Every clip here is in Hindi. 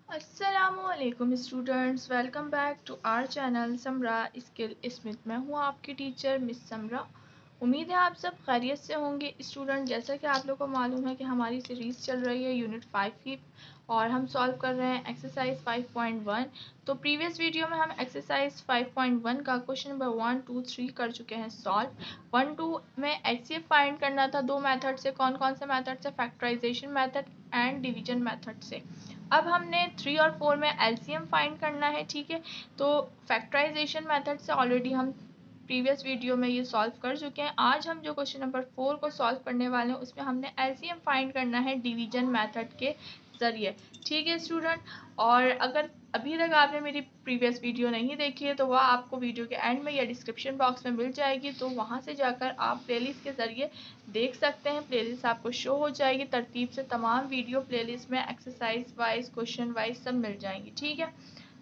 अस्सलामुअलैकुम students, welcome back to our channel Samra skill smith. मैं हूँ आपकी टीचर मिस समरा। उम्मीद है आप सब खैरियत से होंगे स्टूडेंट। जैसा कि आप लोगों को मालूम है कि हमारी सीरीज़ चल रही है यूनिट 5 की और हम सॉल्व कर रहे हैं एक्सरसाइज 5.1। तो प्रीवियस वीडियो में हम एक्सरसाइज 5.1 का क्वेश्चन नंबर 1, 2, 3 कर चुके हैं सॉल्व। 1, 2 में एचसीएफ फाइंड करना था दो मेथड से। कौन कौन से मेथड से? Factorisation method and division method से। अब हमने 3 और 4 में एलसीएम फाइंड करना है, ठीक है। तो फैक्टराइजेशन मेथड से ऑलरेडी हम प्रीवियस वीडियो में ये सॉल्व कर चुके हैं। आज हम जो क्वेश्चन नंबर 4 को सॉल्व करने वाले हैं उसमें हमने एलसीएम फाइंड करना है डिवीजन मेथड के ज़रिए, ठीक है स्टूडेंट। और अगर अभी तक आपने मेरी प्रीवियस वीडियो नहीं देखी है तो वह आपको वीडियो के एंड में या डिस्क्रिप्शन बॉक्स में मिल जाएगी, तो वहाँ से जाकर आप प्लेलिस्ट के ज़रिए देख सकते हैं। प्लेलिस्ट आपको शो हो जाएगी तरतीब से। तमाम वीडियो प्लेलिस्ट में एक्सरसाइज वाइज, क्वेश्चन वाइज सब मिल जाएंगी, ठीक है।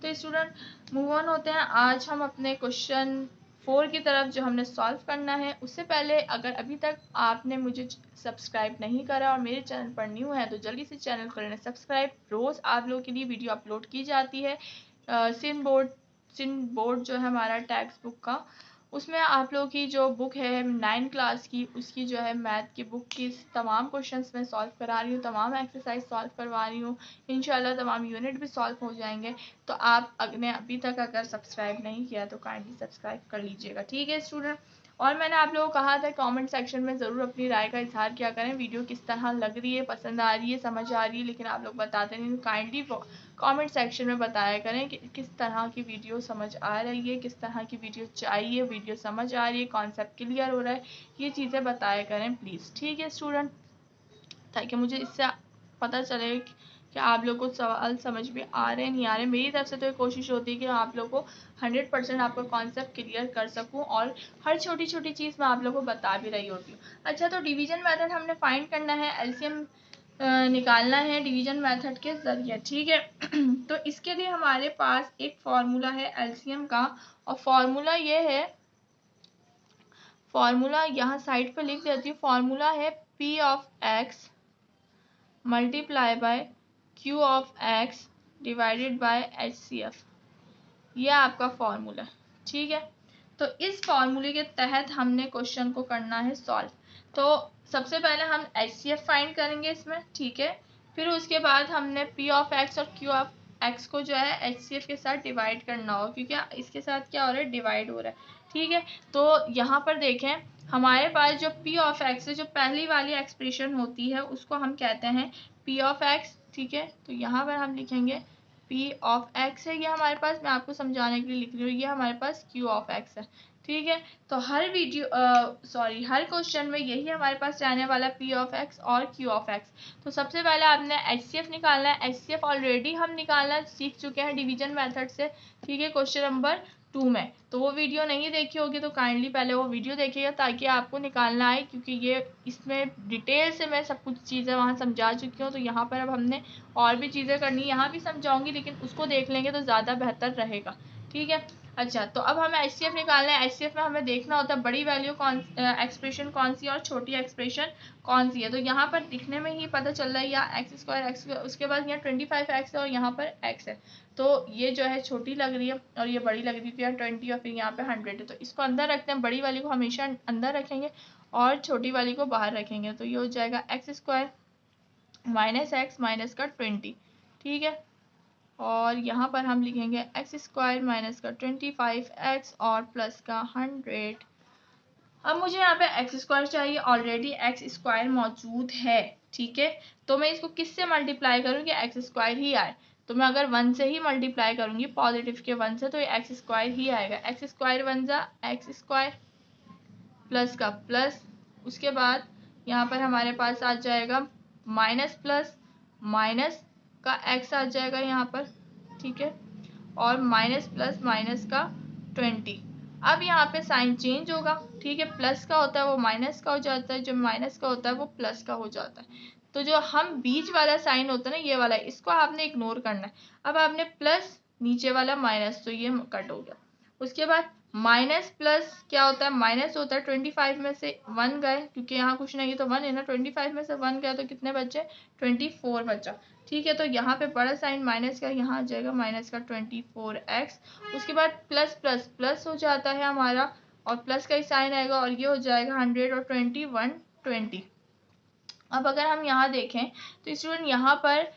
तो स्टूडेंट मूव ऑन होते हैं। आज हम अपने क्वेश्चन 4 की तरफ जो हमने सॉल्व करना है। उससे पहले अगर अभी तक आपने मुझे सब्सक्राइब नहीं करा और मेरे चैनल पर न्यू है तो जल्दी से चैनल कर लें सब्सक्राइब। रोज़ आप लोगों के लिए वीडियो अपलोड की जाती है। सिन बोर्ड जो है हमारा टेक्स्ट बुक का, उसमें आप लोगों की जो बुक है 9 क्लास की, उसकी जो है मैथ की बुक की तमाम क्वेश्चंस मैं सॉल्व करा रही हूँ, तमाम एक्सरसाइज सॉल्व करवा रही हूँ। इंशाल्लाह तमाम यूनिट भी सॉल्व हो जाएंगे। तो आप अगले अभी तक अगर सब्सक्राइब नहीं किया तो काइंडली सब्सक्राइब कर लीजिएगा, ठीक है स्टूडेंट। और मैंने आप लोगों को कहा था कमेंट सेक्शन में ज़रूर अपनी राय का इजहार किया करें। वीडियो किस तरह लग रही है, पसंद आ रही है, समझ आ रही है, लेकिन आप लोग बताते नहीं। काइंडली कमेंट सेक्शन में बताया करें कि किस तरह की वीडियो समझ आ रही है, किस तरह की वीडियो चाहिए, वीडियो समझ आ रही है, कॉन्सेप्ट क्लियर हो रहा है, ये चीज़ें बताया करें प्लीज़, ठीक है स्टूडेंट। ताकि मुझे इससे पता चले कि आप लोग को सवाल समझ में आ रहे हैं नहीं आ रहे। मेरी तरफ से तो ये कोशिश होती है कि आप लोग को 100% आपका कॉन्सेप्ट क्लियर कर सकूं और हर छोटी छोटी चीज़ मैं आप लोग को बता भी रही होती हूँ। अच्छा, तो डिवीजन मेथड हमने फाइंड करना है, एलसीएम निकालना है डिवीजन मेथड के ज़रिए, ठीक है। तो इसके लिए हमारे पास एक फार्मूला है एलसीएम का, और फार्मूला ये है, फार्मूला यहाँ साइड पे लिख देती हूँ। फार्मूला है P of X multiply by Q of X divided by H C F. यह आपका फॉर्मूला है, ठीक है। तो इस फॉर्मूले के तहत हमने क्वेश्चन को करना है सॉल्व। तो सबसे पहले हम एच सी एफ फाइंड करेंगे इसमें, ठीक है। फिर उसके बाद हमने पी ऑफ एक्स और क्यू ऑफ एक्स को जो है एच सी एफ के साथ डिवाइड करना होगा, क्योंकि इसके साथ क्या हो रहा है, डिवाइड हो रहा है, ठीक है। तो यहाँ पर देखें, हमारे पास जो पी ऑफ एक्स है, जो पहली वाली एक्सप्रेशन होती है उसको हम कहते हैं पी ऑफ एक्स, ठीक है। तो यहाँ पर हम लिखेंगे पी ऑफ एक्स है, ये हमारे पास, मैं आपको समझाने के लिए लिख रही हूँ, ये हमारे पास क्यू ऑफ एक्स है, ठीक है। तो हर हर क्वेश्चन में यही हमारे पास रहने वाला पी ऑफ एक्स और क्यू ऑफ एक्स। तो सबसे पहले आपने एच सी एफ निकालना है। एच सी एफ ऑलरेडी हम निकालना सीख चुके हैं डिवीजन मेथड से, ठीक है, क्वेश्चन नंबर 2 में। तो वो वीडियो नहीं देखी होगी तो काइंडली पहले वो वीडियो देखिएगा ताकि आपको निकालना आए, क्योंकि ये इसमें डिटेल से मैं सब कुछ चीज़ें वहाँ समझा चुकी हूँ। तो यहाँ पर अब हमने और भी चीज़ें करनी, यहाँ भी समझाऊंगी लेकिन उसको देख लेंगे तो ज़्यादा बेहतर रहेगा, ठीक है। अच्छा, तो अब हमें एच सी एफ निकालना है। एच सी एफ में हमें देखना होता है बड़ी वैल्यू एक्सप्रेशन कौन सी है और छोटी एक्सप्रेशन कौन सी है। तो यहाँ पर दिखने में ही पता चल रहा है, या एक्स स्क्वायर एक्स, उसके बाद यहाँ 25x है और यहाँ पर x है। तो ये जो है छोटी लग रही है और ये बड़ी लग रही थी, 20 और फिर यहाँ पे 100 है। तो इसको अंदर रखते हैं, बड़ी वाली को हमेशा अंदर रखेंगे और छोटी वाली को बाहर रखेंगे। तो ये हो जाएगा X square minus x minus का 20, ठीक है। और यहाँ पर हम लिखेंगे एक्स स्क्वायर माइनस का 25x और प्लस का 100। अब मुझे यहाँ पे एक्स स्क्वायर चाहिए, ऑलरेडी एक्स स्क्वायर मौजूद है, ठीक है। तो मैं इसको किससे मल्टीप्लाई करूँगी, एक्स स्क्वायर ही आए। तो मैं अगर 1 से ही मल्टीप्लाई करूँगी, पॉजिटिव के 1 से, तो ये एक्स स्क्वायर ही आएगा। एक्स स्क्वायर 1 जा एक्स स्क्वायर प्लस का प्लस, उसके बाद यहाँ पर हमारे पास आ जाएगा माइनस प्लस माइनस का एक्स आ जाएगा यहाँ पर, ठीक है, और माइनस प्लस माइनस का 20। अब यहाँ पे साइन चेंज होगा, ठीक है। प्लस का होता है वो माइनस का हो जाता है, जो माइनस का होता है वो प्लस का हो जाता है। तो जो हम बीच वाला साइन होता है ना, ये वाला, इसको आपने इग्नोर करना है। अब आपने प्लस नीचे वाला माइनस, तो ये कट हो गया। उसके बाद माइनस प्लस क्या होता है, माइनस होता है 25 में से 1 गए, क्योंकि यहाँ कुछ नहीं तो 1 है ना, 25 में से 1 गया तो कितने बचे, 24 बचा। ठीक है, तो यहाँ पे बड़ा साइन माइनस का, यहाँ आ जाएगा माइनस का 24x। उसके बाद प्लस प्लस प्लस हो जाता है हमारा, और प्लस का ही साइन आएगा, और ये हो जाएगा 100 और 20 120। अब अगर हम यहाँ देखें तो स्टूडेंट यहाँ पर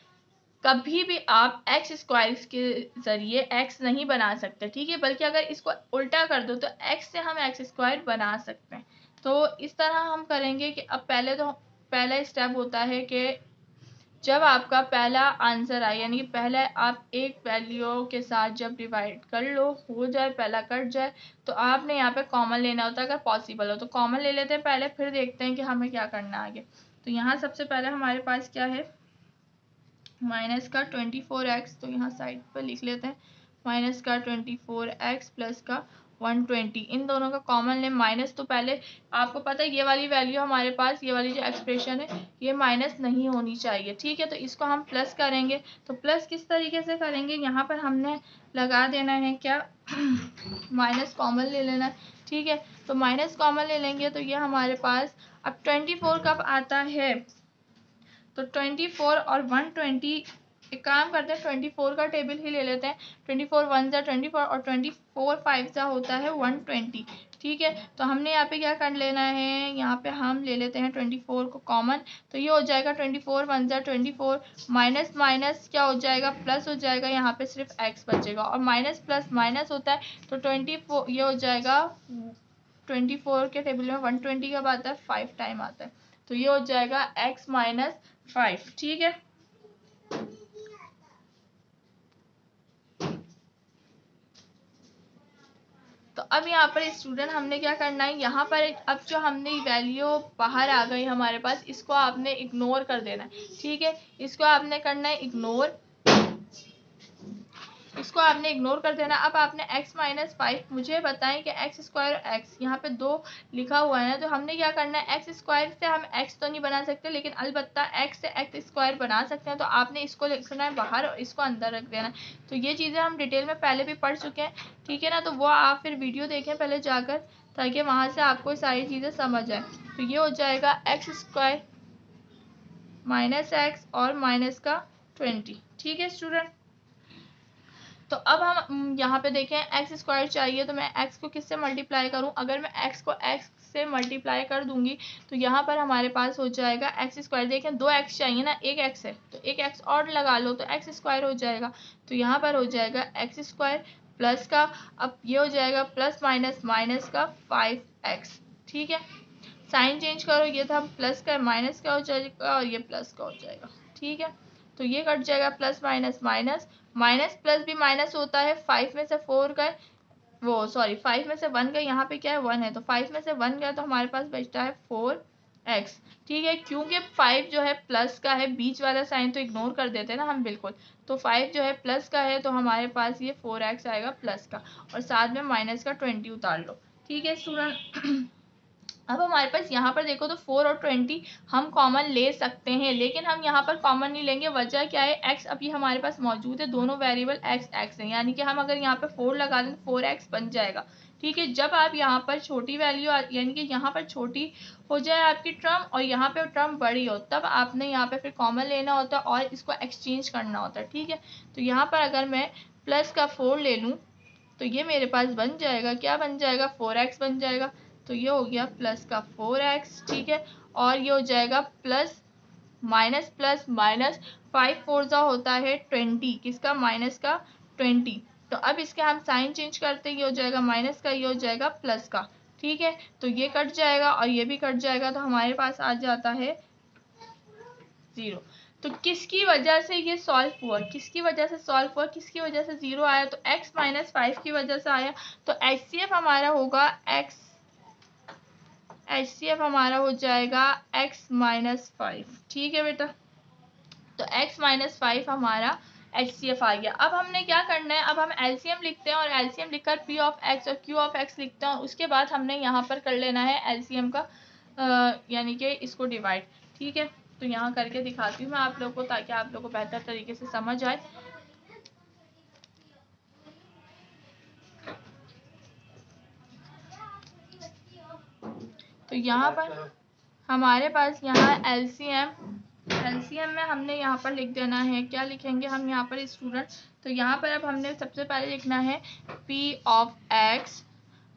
कभी भी आप एक्स स्क्वायर के जरिए एक्स नहीं बना सकते, ठीक है, बल्कि अगर इसको उल्टा कर दो तो एक्स से हम एक्स स्क्वायर बना सकते हैं। तो इस तरह हम करेंगे कि अब पहला स्टेप होता है कि जब आपका पहला आंसर आए, यानी कि पहले आप एक वैल्यू के साथ जब डिवाइड कर लो, हो जाए, पहला कट जाए, तो आपने यहाँ पे कॉमन लेना होता है अगर पॉसिबल हो तो। कॉमन ले लेते हैं पहले, फिर देखते हैं कि हमें क्या करना है आगे। तो यहाँ सबसे पहले हमारे पास क्या है, माइनस का 24x, तो यहाँ साइड पर लिख लेते हैं, माइनस का 24x प्लस का 120, इन दोनों का कॉमन ले। माइनस तो पहले आपको पता है ये वाली वैल्यू हमारे पास, ये वाली जो एक्सप्रेशन है ये माइनस नहीं होनी चाहिए, ठीक है, तो इसको हम प्लस करेंगे। तो प्लस किस तरीके से करेंगे, यहाँ पर हमने लगा देना है क्या, माइनस कॉमन ले लेना है, ठीक है, तो माइनस कॉमन ले लेंगे तो ये हमारे पास अब 24 कब आता है, तो 24 और 120, एक काम करते हैं 24 का टेबल ही ले लेते हैं, 24 1 जा 24 और 24 5 जा होता है 120, ठीक है, तो हमने यहाँ पे क्या कर लेना है, यहाँ पे हम ले लेते हैं 24 को कॉमन, तो ये हो जाएगा 24 1 जा 24, माइनस माइनस क्या हो जाएगा, प्लस हो जाएगा, यहाँ पे सिर्फ x बचेगा, और माइनस प्लस माइनस होता है, तो 24 ये हो जाएगा, 24 के टेबल में 120 कब आता है, 5 टाइम आता है, तो ये हो जाएगा x माइनस 5, ठीक है। तो अब यहाँ पर स्टूडेंट हमने क्या करना है, यहाँ पर अब जो हमने वैल्यू बाहर आ गई हमारे पास, इसको आपने इग्नोर कर देना है, ठीक है, इसको आपने करना है इग्नोर, इसको आपने इग्नोर कर देना। अब आपने x माइनस 5, मुझे बताएं कि x स्क्वायर x यहाँ पे 2 लिखा हुआ है ना, तो हमने क्या करना है, x स्क्वायर से हम x तो नहीं बना सकते, लेकिन अलबत्ता x से x स्क्वायर बना सकते हैं, तो आपने इसको लिखना है बाहर और इसको अंदर रख देना है। तो ये चीज़ें हम डिटेल में पहले भी पढ़ चुके हैं, ठीक है ना, तो वो आप फिर वीडियो देखें पहले जाकर, ताकि वहाँ से आपको सारी चीज़ें समझ आए। तो ये हो जाएगा एक्स स्क्वायर माइनस एक्स और माइनस का 20, ठीक है स्टूडेंट। तो अब हम यहाँ पे देखें एक्स स्क्वायर चाहिए, तो मैं एक्स को किससे मल्टीप्लाई करूँ, अगर मैं एक्स को एक्स से मल्टीप्लाई कर दूंगी तो यहाँ पर हमारे पास हो जाएगा एक्स स्क्वायर। देखें 2 एक्स चाहिए ना, एक एक्स है तो एक एक्स और लगा लो तो एक्स स्क्वायर हो जाएगा, तो यहाँ पर हो जाएगा एक्स स्क्वायर प्लस का, अब ये हो जाएगा प्लस माइनस माइनस का 5x, ठीक है, साइन चेंज करो, ये था प्लस का, माइनस का हो जाएगा और ये प्लस का हो जाएगा, ठीक है, तो ये कट जाएगा plus minus minus, minus plus भी माइनस होता है, 5 में से 4 गए, वो सॉरी 5 में से 1 गए, यहाँ पे क्या है 1 है, तो 5 में से 1 गया तो हमारे पास बचता है 4x, ठीक है, क्योंकि 5 जो है प्लस का है, बीच वाला साइन तो इग्नोर कर देते हैं ना हम बिल्कुल, तो 5 जो है प्लस का है, तो हमारे पास ये 4x आएगा प्लस का, और साथ में माइनस का 20 उतार लो, ठीक है स्टूडेंट। अब हमारे पास यहाँ पर देखो तो 4 और 20 हम कॉमन ले सकते हैं, लेकिन हम यहाँ पर कॉमन नहीं लेंगे, वजह क्या है, x अभी हमारे पास मौजूद है, दोनों वेरिएबल x हैं, यानी कि हम अगर यहाँ पर 4 लगा दें तो 4x बन जाएगा, ठीक है। जब आप यहाँ पर छोटी वैल्यू यानी कि यहाँ पर छोटी हो जाए आपकी टर्म और यहाँ पे टर्म बड़ी हो, तब आपने यहाँ पे फिर कॉमन लेना होता है और इसको एक्सचेंज करना होता है, ठीक है। तो यहाँ पर अगर मैं प्लस का 4 ले लूँ तो ये मेरे पास बन जाएगा, क्या बन जाएगा, 4x बन जाएगा, तो ये हो गया प्लस का 4x, ठीक है, और ये हो जाएगा प्लस प्लस माइनस 5 4 जा होता है 20, किसका, माइनस का 20, तो अब इसके हम साइन चेंज करते हैं, ये हो जाएगा माइनस का, ये हो जाएगा प्लस का, ठीक है, तो ये कट जाएगा और ये भी कट जाएगा, तो हमारे पास आ जाता है 0। तो किसकी वजह से ये सॉल्व हुआ, किसकी वजह से सॉल्व हुआ, किसकी वजह से 0 आया, तो x माइनस 5 की वजह से आया, तो HCF हमारा होगा HCF हमारा हो जाएगा x माइनस 5, ठीक है बेटा, तो x माइनस 5 हमारा HCF आ गया। अब हमने क्या करना है, अब हम LCM लिखते हैं और LCM लिखकर P ऑफ x और Q ऑफ x लिखते हैं, उसके बाद हमने यहाँ पर कर लेना है LCM का यानी कि इसको डिवाइड, ठीक है, तो यहाँ करके दिखाती हूँ मैं आप लोगों को, ताकि आप लोगों को बेहतर तरीके से समझ आए। तो यहाँ पर हमारे पास यहाँ एलसीएम में हमने यहाँ पर लिख देना है, क्या लिखेंगे हम यहाँ पर स्टूडेंट, तो यहाँ पर अब हमने सबसे पहले लिखना है P of x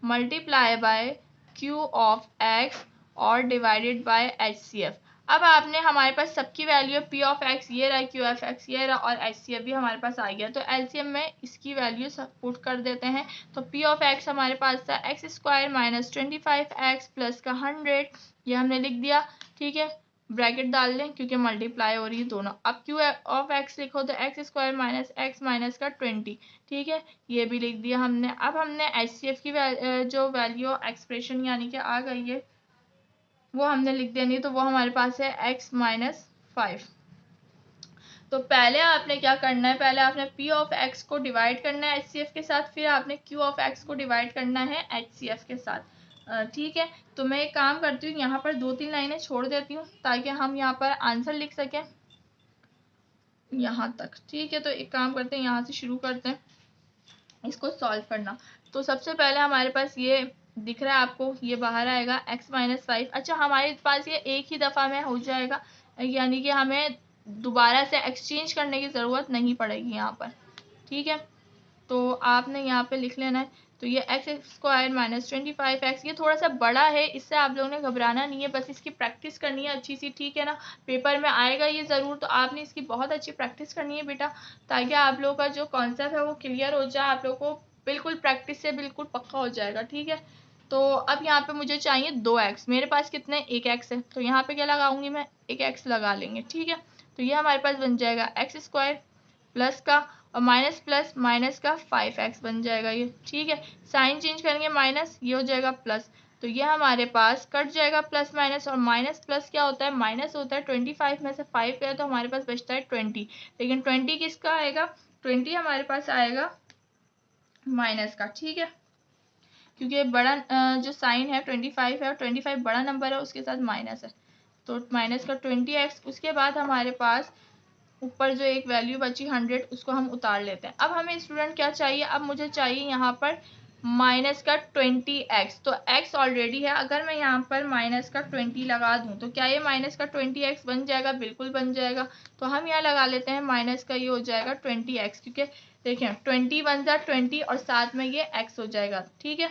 multiply by Q of x और डिवाइडेड बाय HCF। अब आपने हमारे पास सबकी वैल्यू P ऑफ x ये रहा, Q ऑफ x ये रहा और HCF भी हमारे पास आ गया। तो एलसीएम में इसकी वैल्यू सब पुट कर देते हैं। तो P ऑफ x हमारे पास था x square minus 25x plus का 100, ये हमने लिख दिया। ठीक है, ब्रैकेट डाल लें क्योंकि मल्टीप्लाई हो रही है दोनों। अब Q ऑफ x लिखो तो x square minus x minus का 20। ठीक है, ये भी लिख दिया हमने। अब हमने HCF की जो वैल्यू एक्सप्रेशन यानी कि आ गई है वो हमने लिख देनी, तो वो हमारे पास है x माइनस 5। तो पहले आपने क्या करना है, पहले आपने P ऑफ x को डिवाइड करना है HCF के साथ, फिर आपने Q ऑफ x को डिवाइड करना है HCF के साथ। ठीक है, तो मैं एक काम करती हूँ, यहाँ पर 2-3 लाइनें छोड़ देती हूँ ताकि हम यहाँ पर आंसर लिख सकें यहाँ तक। ठीक है, तो एक काम करते हैं, यहाँ से शुरू करते हैं इसको सॉल्व करना। तो सबसे पहले हमारे पास ये दिख रहा है आपको, ये बाहर आएगा x माइनस 5। अच्छा, हमारे पास ये एक ही दफ़ा में हो जाएगा, यानी कि हमें दोबारा से एक्सचेंज करने की ज़रूरत नहीं पड़ेगी यहाँ पर। ठीक है, तो आपने यहाँ पे लिख लेना है। तो ये एक्स स्क्वायर माइनस 25x, ये थोड़ा सा बड़ा है, इससे आप लोगों ने घबराना नहीं है, बस इसकी प्रैक्टिस करनी है अच्छी सी। ठीक है ना, पेपर में आएगा ये ज़रूर, तो आपने इसकी बहुत अच्छी प्रैक्टिस करनी है बेटा, ताकि आप लोगों का जो कॉन्सेप्ट है वो क्लियर हो जाए, आप लोगों को बिल्कुल प्रैक्टिस से बिल्कुल पक्का हो जाएगा। ठीक है, तो अब यहाँ पे मुझे चाहिए 2x, मेरे पास कितने, एक x है, तो यहाँ पे क्या लगाऊंगी मैं, एक x लगा लेंगे। ठीक है, तो ये हमारे पास बन जाएगा एक्स स्क्वायर प्लस का और माइनस प्लस माइनस का 5x बन जाएगा ये। ठीक है, साइन चेंज करेंगे माइनस, ये हो जाएगा प्लस, तो ये हमारे पास कट जाएगा प्लस माइनस, और माइनस प्लस क्या होता है, माइनस होता है। 25 में से 5 गया तो हमारे पास बचता है 20, लेकिन 20 किसका आएगा, 20 हमारे पास आएगा माइनस का। ठीक है, क्योंकि बड़ा जो साइन है 25 है और 25 बड़ा नंबर है, उसके साथ माइनस है, तो माइनस का 20x। उसके बाद हमारे पास ऊपर जो एक वैल्यू बची 100, उसको हम उतार लेते हैं। अब हमें स्टूडेंट क्या चाहिए, अब मुझे चाहिए यहाँ पर माइनस का 20x। तो x ऑलरेडी है, अगर मैं यहाँ पर माइनस का 20 लगा दूँ तो क्या ये माइनस का 20x बन जाएगा, बिल्कुल बन जाएगा। तो हम यहाँ लगा लेते हैं माइनस का, ये हो जाएगा 20x, क्योंकि देखें 20 बन जाए 20 और साथ में ये x हो जाएगा। ठीक है,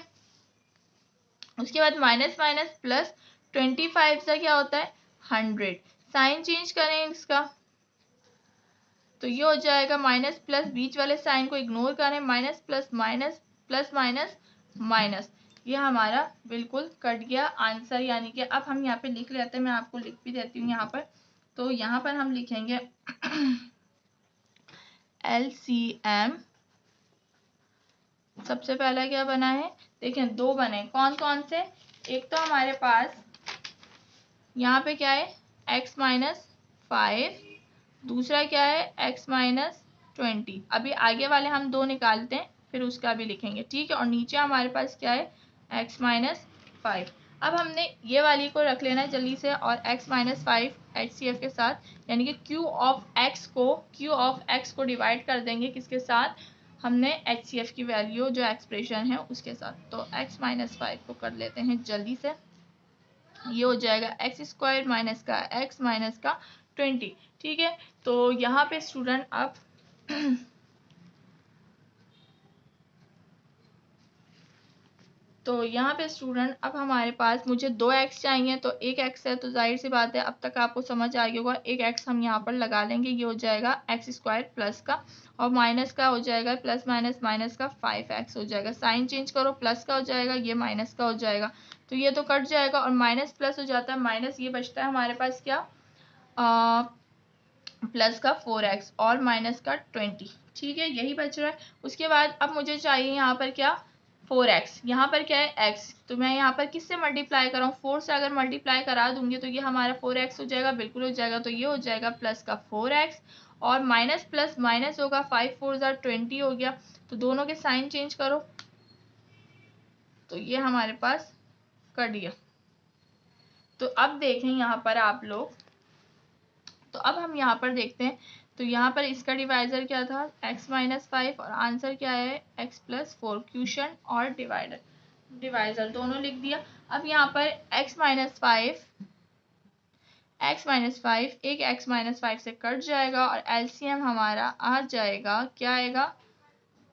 उसके बाद माइनस माइनस प्लस 25 से क्या होता है 100, साइन चेंज करें इसका, तो ये हो जाएगा माइनस प्लस, बीच वाले साइन को इग्नोर करें, minus plus minus plus minus minus, ये हमारा बिल्कुल कट गया आंसर। यानी कि अब हम यहाँ पे लिख लेते हैं, मैं आपको लिख भी देती हूँ यहाँ पर। तो यहाँ पर हम लिखेंगे LCM, सबसे पहला क्या बना है, देखें दो बने, कौन कौन से, एक तो हमारे पास यहाँ पे क्या है x माइनस 5, दूसरा क्या है x माइनस 20। अभी आगे वाले हम दो निकालते हैं, फिर उसका भी लिखेंगे। ठीक है, और नीचे हमारे पास क्या है x माइनस 5। अब हमने ये वाली को रख लेना है जल्दी से, और x माइनस 5 HCF के साथ, यानी कि Q ऑफ x को डिवाइड कर देंगे किसके साथ, हमने HCF की वैल्यू जो एक्सप्रेशन है उसके साथ। तो x माइनस 5 को कर लेते हैं जल्दी से, ये हो जाएगा एक्स स्क्वायर माइनस का x माइनस का 20। ठीक है, तो यहाँ पे स्टूडेंट अब तो यहाँ पे स्टूडेंट अब हमारे पास मुझे 2x चाहिए, तो एक x है तो जाहिर सी बात है अब तक आपको समझ आ गया होगा, एक x हम यहाँ पर लगा लेंगे, ये हो जाएगा एक्स स्क्वायर प्लस का, और माइनस का हो जाएगा प्लस माइनस माइनस का 5x हो जाएगा, साइन चेंज करो, प्लस का हो जाएगा, ये माइनस का हो जाएगा, तो ये तो कट जाएगा और माइनस प्लस हो जाता है माइनस, ये बचता है हमारे पास क्या प्लस का 4x और माइनस का 20। ठीक है, यही बच रहा है। उसके बाद अब मुझे चाहिए यहाँ पर क्या 4x, यहाँ पर क्या है x, तो मैं यहाँ पर किससे मल्टीप्लाई कर रहा हूँ, 4 से अगर मल्टीप्लाई करा दूंगी तो ये हमारा 4x हो जाएगा, बिल्कुल हो जाएगा। तो ये हो जाएगा प्लस का 4x और माइनस प्लस माइनस होगा, 5 4 20 हो गया, तो दोनों के साइन चेंज करो, तो ये हमारे पास कट गया। तो अब देखें यहाँ पर आप लोग, तो अब हम यहाँ पर देखते हैं, तो यहाँ पर इसका डिवाइजर क्या था x माइनस 5 और आंसर क्या है x प्लस 4, क्वेश्चन और डिवाइडर। डिवाइजर दोनों लिख दिया। अब यहाँ पर x माइनस 5 एक x माइनस 5 से कट जाएगा और एलसीएम हमारा आ जाएगा, क्या आएगा,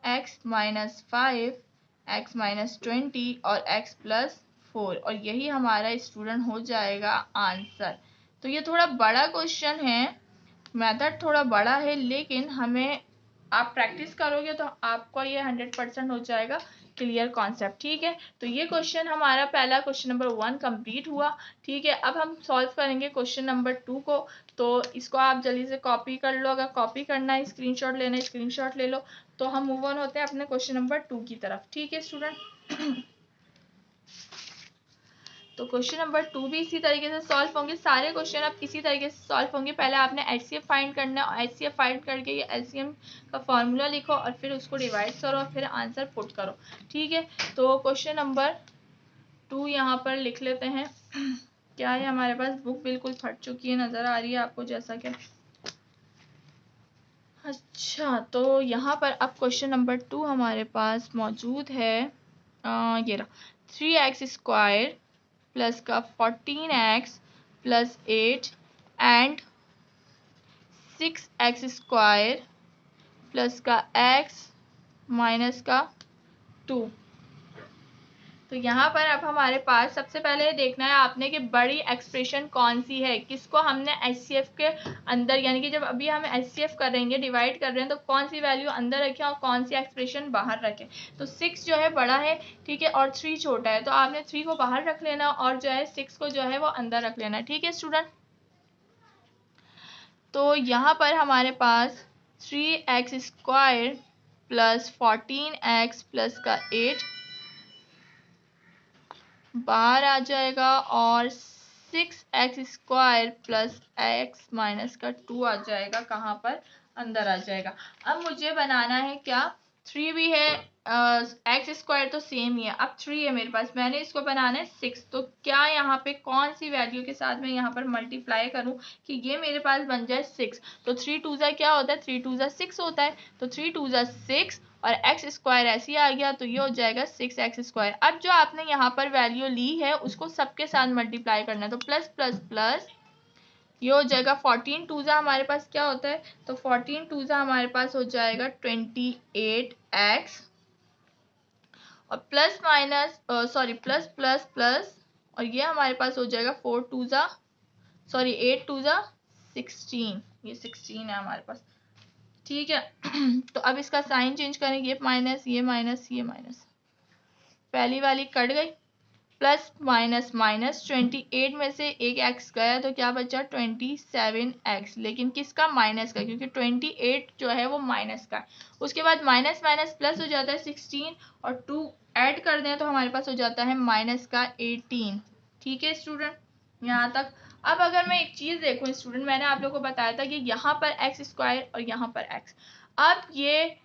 x माइनस 5 x माइनस 20 और x प्लस 4, और यही हमारा स्टूडेंट हो जाएगा आंसर। तो ये थोड़ा बड़ा क्वेश्चन है, मेथड थोड़ा बड़ा है, लेकिन हमें आप प्रैक्टिस करोगे तो आपको ये 100% हो जाएगा क्लियर कॉन्सेप्ट। ठीक है, तो ये क्वेश्चन हमारा पहला क्वेश्चन नंबर 1 कंप्लीट हुआ। ठीक है, अब हम सॉल्व करेंगे क्वेश्चन नंबर 2 को। तो इसको आप जल्दी से कॉपी कर लो, अगर कॉपी करना है, स्क्रीनशॉट लेना है स्क्रीनशॉट ले लो। तो हम मूव ऑन होते हैं अपने क्वेश्चन नंबर 2 की तरफ। ठीक है स्टूडेंट, तो क्वेश्चन नंबर 2 भी इसी तरीके से सॉल्व होंगे। सारे क्वेश्चन अब इसी तरीके से सॉल्व होंगे। पहले आपने एचसीएफ फाइंड करना है और एचसीएफ फाइंड करके ये एलसीएम का फॉर्मूला लिखो और फिर उसको डिवाइड करो और फिर आंसर पुट करो। ठीक है, तो क्वेश्चन नंबर 2 यहाँ पर लिख लेते हैं। क्या है हमारे पास, बुक बिल्कुल फट चुकी है, नजर आ रही है आपको जैसा कि, अच्छा तो यहाँ पर अब क्वेश्चन नंबर 2 हमारे पास मौजूद है। ये रहा 3x स्क्वायर प्लस का 14x plus 8 and 6x square plus का x माइनस का 2। तो यहाँ पर अब हमारे पास सबसे पहले देखना है आपने कि बड़ी एक्सप्रेशन कौन सी है, किसको हमने एचसीएफ के अंदर, यानी कि जब अभी हम एचसीएफ करेंगे, डिवाइड कर रहे हैं, तो कौन सी वैल्यू अंदर रखें और कौन सी एक्सप्रेशन बाहर रखें। तो 6 जो है बड़ा है, ठीक है, और 3 छोटा है, तो आपने 3 को बाहर रख लेना और जो है 6 को जो है वो अंदर रख लेना। ठीक है स्टूडेंट, तो यहाँ पर हमारे पास 3x square plus 14x plus का 8 बाहर आ जाएगा और 6x square plus x minus का 2 आ जाएगा, कहाँ पर, अंदर आ जाएगा। अब मुझे बनाना है क्या, 3 भी है, x स्क्वायर तो सेम ही है, अब 3 है मेरे पास, मैंने इसको बनाना है 6। तो क्या यहाँ पे कौन सी वैल्यू के साथ मैं यहाँ पर मल्टीप्लाई करूँ कि ये मेरे पास बन जाए 6। तो 3 2 जा क्या होता है, 3 2 जा 6 होता है, तो 3 2 जा 6 और x स्क्वायर ऐसे ही आ गया, तो ये हो जाएगा 6x स्क्वायर। अब जो आपने यहाँ पर वैल्यू ली है उसको सबके साथ मल्टीप्लाई करना है, तो प्लस प्लस प्लस ये हो जाएगा 14 2 जा हमारे पास क्या होता है, तो 14 2 जा हमारे पास हो जाएगा 28x और plus minus plus plus plus और ये हमारे पास हो जाएगा 8 2 जा 16, ये 16 है हमारे पास। ठीक है, तो अब इसका साइन चेंज करेंगे, ये माइनस ये माइनस ये माइनस, पहली वाली कट गई, प्लस माइनस माइनस 28 में से एक x गया तो क्या बचा 27x, लेकिन किसका, माइनस का, क्योंकि 28 जो है वो माइनस का है। उसके बाद माइनस माइनस प्लस हो जाता है 16 और 2 ऐड कर दें तो हमारे पास हो जाता है माइनस का 18। ठीक है स्टूडेंट, यहाँ तक। अब अगर मैं एक चीज देखूं स्टूडेंट, मैंने आप लोगों को बताया था कि यहाँ पर एक्स स्क्वायर और यहाँ पर एक्स, अब ये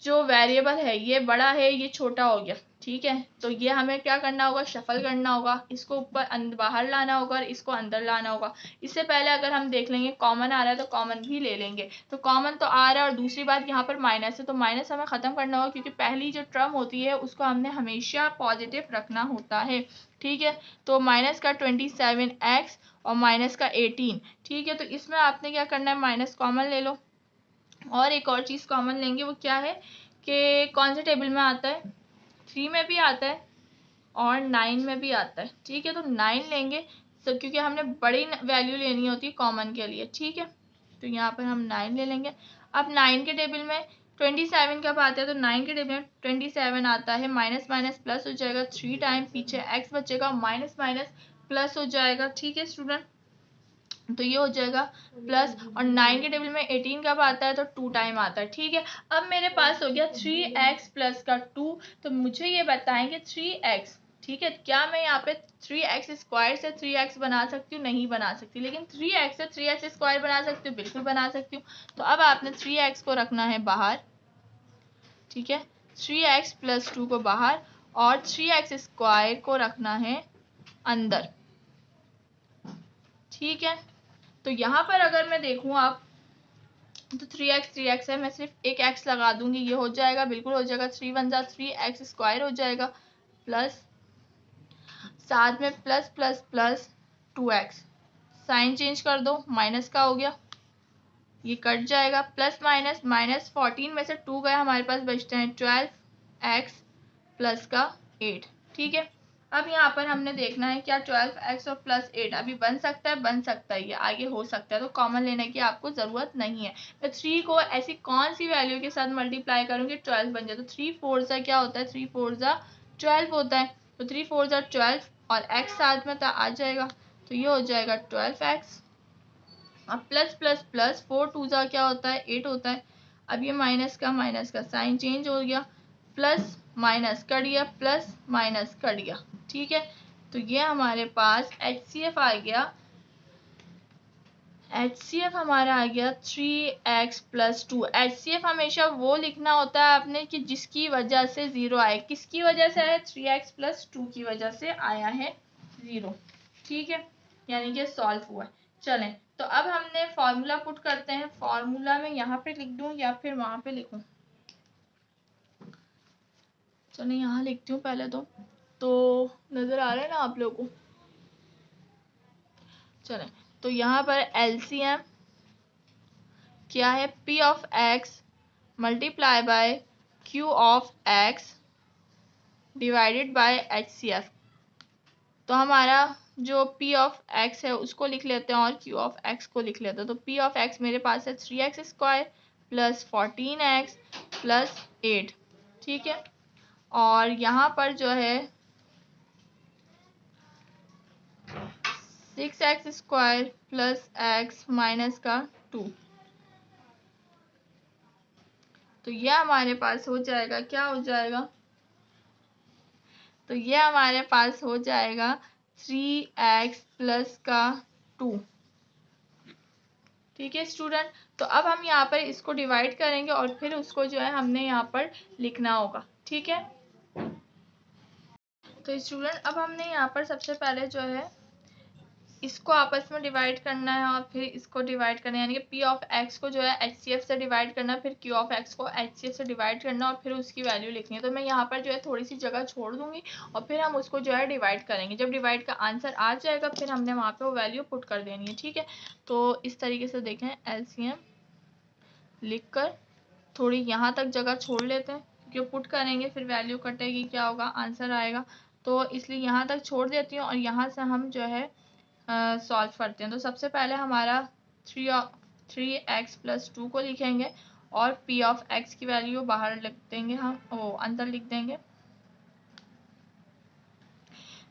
जो वेरिएबल है ये बड़ा है ये छोटा हो गया। ठीक है, तो ये हमें क्या करना होगा, शफल करना होगा, इसको ऊपर बाहर लाना होगा और इसको अंदर लाना होगा। इससे पहले अगर हम देख लेंगे कॉमन आ रहा है तो कॉमन भी ले लेंगे, तो कॉमन तो आ रहा है और दूसरी बात यहाँ पर माइनस है, तो माइनस हमें खत्म करना होगा क्योंकि पहली जो टर्म होती है उसको हमने हमेशा पॉजिटिव रखना होता है। ठीक है, तो माइनस का 27x और माइनस का 18। ठीक है, तो इसमें आपने क्या करना है, माइनस कॉमन ले लो और एक और चीज कॉमन लेंगे, वो क्या है कि कौन से टेबल में आता है, 3 में भी आता है और 9 में भी आता है। ठीक है, तो 9 लेंगे तो क्योंकि हमने बड़ी वैल्यू लेनी होती है कॉमन के लिए। ठीक है, तो यहाँ पर हम 9 ले लेंगे। अब 9 के टेबल में 27 कब आता है, तो 9 के टेबल में 27 आता है, माइनस माइनस प्लस हो जाएगा 3 टाइम, पीछे x बचेगा, माइनस माइनस प्लस हो जाएगा। ठीक है स्टूडेंट, तो ये हो जाएगा प्लस, और 9 के टेबल में 18 कब आता है, तो 2 टाइम आता है। ठीक है, अब मेरे पास हो गया 3x प्लस का 2। तो मुझे ये बताएं कि 3x, ठीक है, क्या मैं यहाँ पे 3x स्क्वायर से 3x बना सकती हूँ, नहीं बना सकती, लेकिन 3x से 3x स्क्वायर बना सकती हूँ, बिल्कुल बना सकती हूँ। तो अब आपने 3x को रखना है बाहर, ठीक है, 3x प्लस 2 को बाहर और 3x स्क्वायर को रखना है अंदर। ठीक है, तो यहाँ पर अगर मैं देखूँ आप, तो 3x है, मैं सिर्फ एक x लगा दूंगी, ये हो जाएगा, बिल्कुल हो जाएगा, 3 1 जा 3x स्क्वायर हो जाएगा प्लस साथ में plus plus plus 2x, sign change कर दो, माइनस का हो गया, ये कट जाएगा, प्लस माइनस, माइनस 14 में से 2 गया, हमारे पास बचते हैं 12x प्लस का 8। ठीक है, अब यहाँ पर हमने देखना है क्या 12x और प्लस 8 अभी बन सकता है, बन सकता है, ये आगे हो सकता है, तो कॉमन लेने की आपको ज़रूरत नहीं है। मैं 3 को ऐसी कौन सी वैल्यू के साथ मल्टीप्लाई करूँगी 12 बन जाए, तो 3 4 ज़ा क्या होता है, 3 4 ज़ा 12 होता है, तो 3 4 ज़ा 12 और x साथ में आ जाएगा, तो ये हो जाएगा 12x। अब प्लस प्लस प्लस 4 2 ज़ा क्या होता है 8 होता है। अब ये माइनस का साइन चेंज हो गया, प्लस माइनस कट गया, प्लस माइनस कट गया। ठीक है, तो ये हमारे पास HCF आ गया, HCF हमारा आ गया 3x प्लस 2। HCF हमेशा वो लिखना होता है आपने कि जिसकी वजह से 0 आए। किसकी वजह से आया, 3x प्लस 2 की वजह से आया है 0। ठीक है, यानी कि सॉल्व हुआ है। चलें, तो अब हमने फॉर्मूला पुट करते हैं। फॉर्मूला में यहाँ पे लिख दूँ या फिर वहाँ पे लिखूँ, चलें यहाँ लिखती हूँ पहले तो नज़र आ रहा है ना आप लोगों को। चलें, तो यहाँ पर LCM क्या है, P of x multiply by Q of x divided by HCF। तो हमारा जो P ऑफ x है उसको लिख लेते हैं और Q ऑफ x को लिख लेते हैं। तो P ऑफ x मेरे पास है 3x square plus 14x plus 8। ठीक है, और यहाँ पर जो है 6x square plus x minus का 2। तो यह हमारे पास हो जाएगा, क्या हो जाएगा, तो ये हमारे पास हो जाएगा 3x प्लस का 2। ठीक है स्टूडेंट, तो अब हम यहाँ पर इसको डिवाइड करेंगे और फिर उसको जो है हमने यहाँ पर लिखना होगा। ठीक है, तो स्टूडेंट अब हमने यहाँ पर सबसे पहले जो है इसको आपस में डिवाइड करना है और फिर इसको डिवाइड करना है, यानी कि P ऑफ x को जो है HCF से डिवाइड करना, फिर Q ऑफ x को HCF से डिवाइड करना और फिर उसकी वैल्यू लिखनी है। तो मैं यहाँ पर जो है थोड़ी सी जगह छोड़ दूंगी और फिर हम उसको जो है डिवाइड करेंगे। जब डिवाइड का आंसर आ जाएगा फिर हमने वहाँ पे वो वैल्यू पुट कर देनी है। ठीक है, तो इस तरीके से देखें, LCM लिख कर थोड़ी यहाँ तक जगह छोड़ लेते हैं क्योंकि पुट करेंगे फिर वैल्यू कटेगी, क्या होगा, आंसर आएगा, तो इसलिए यहाँ तक छोड़ देती हूँ और यहाँ से हम जो है सॉल्व करते हैं। तो सबसे पहले हमारा 3x प्लस 2 को लिखेंगे और P ऑफ x की वैल्यू बाहर लिख देंगे, हम वो अंदर लिख देंगे।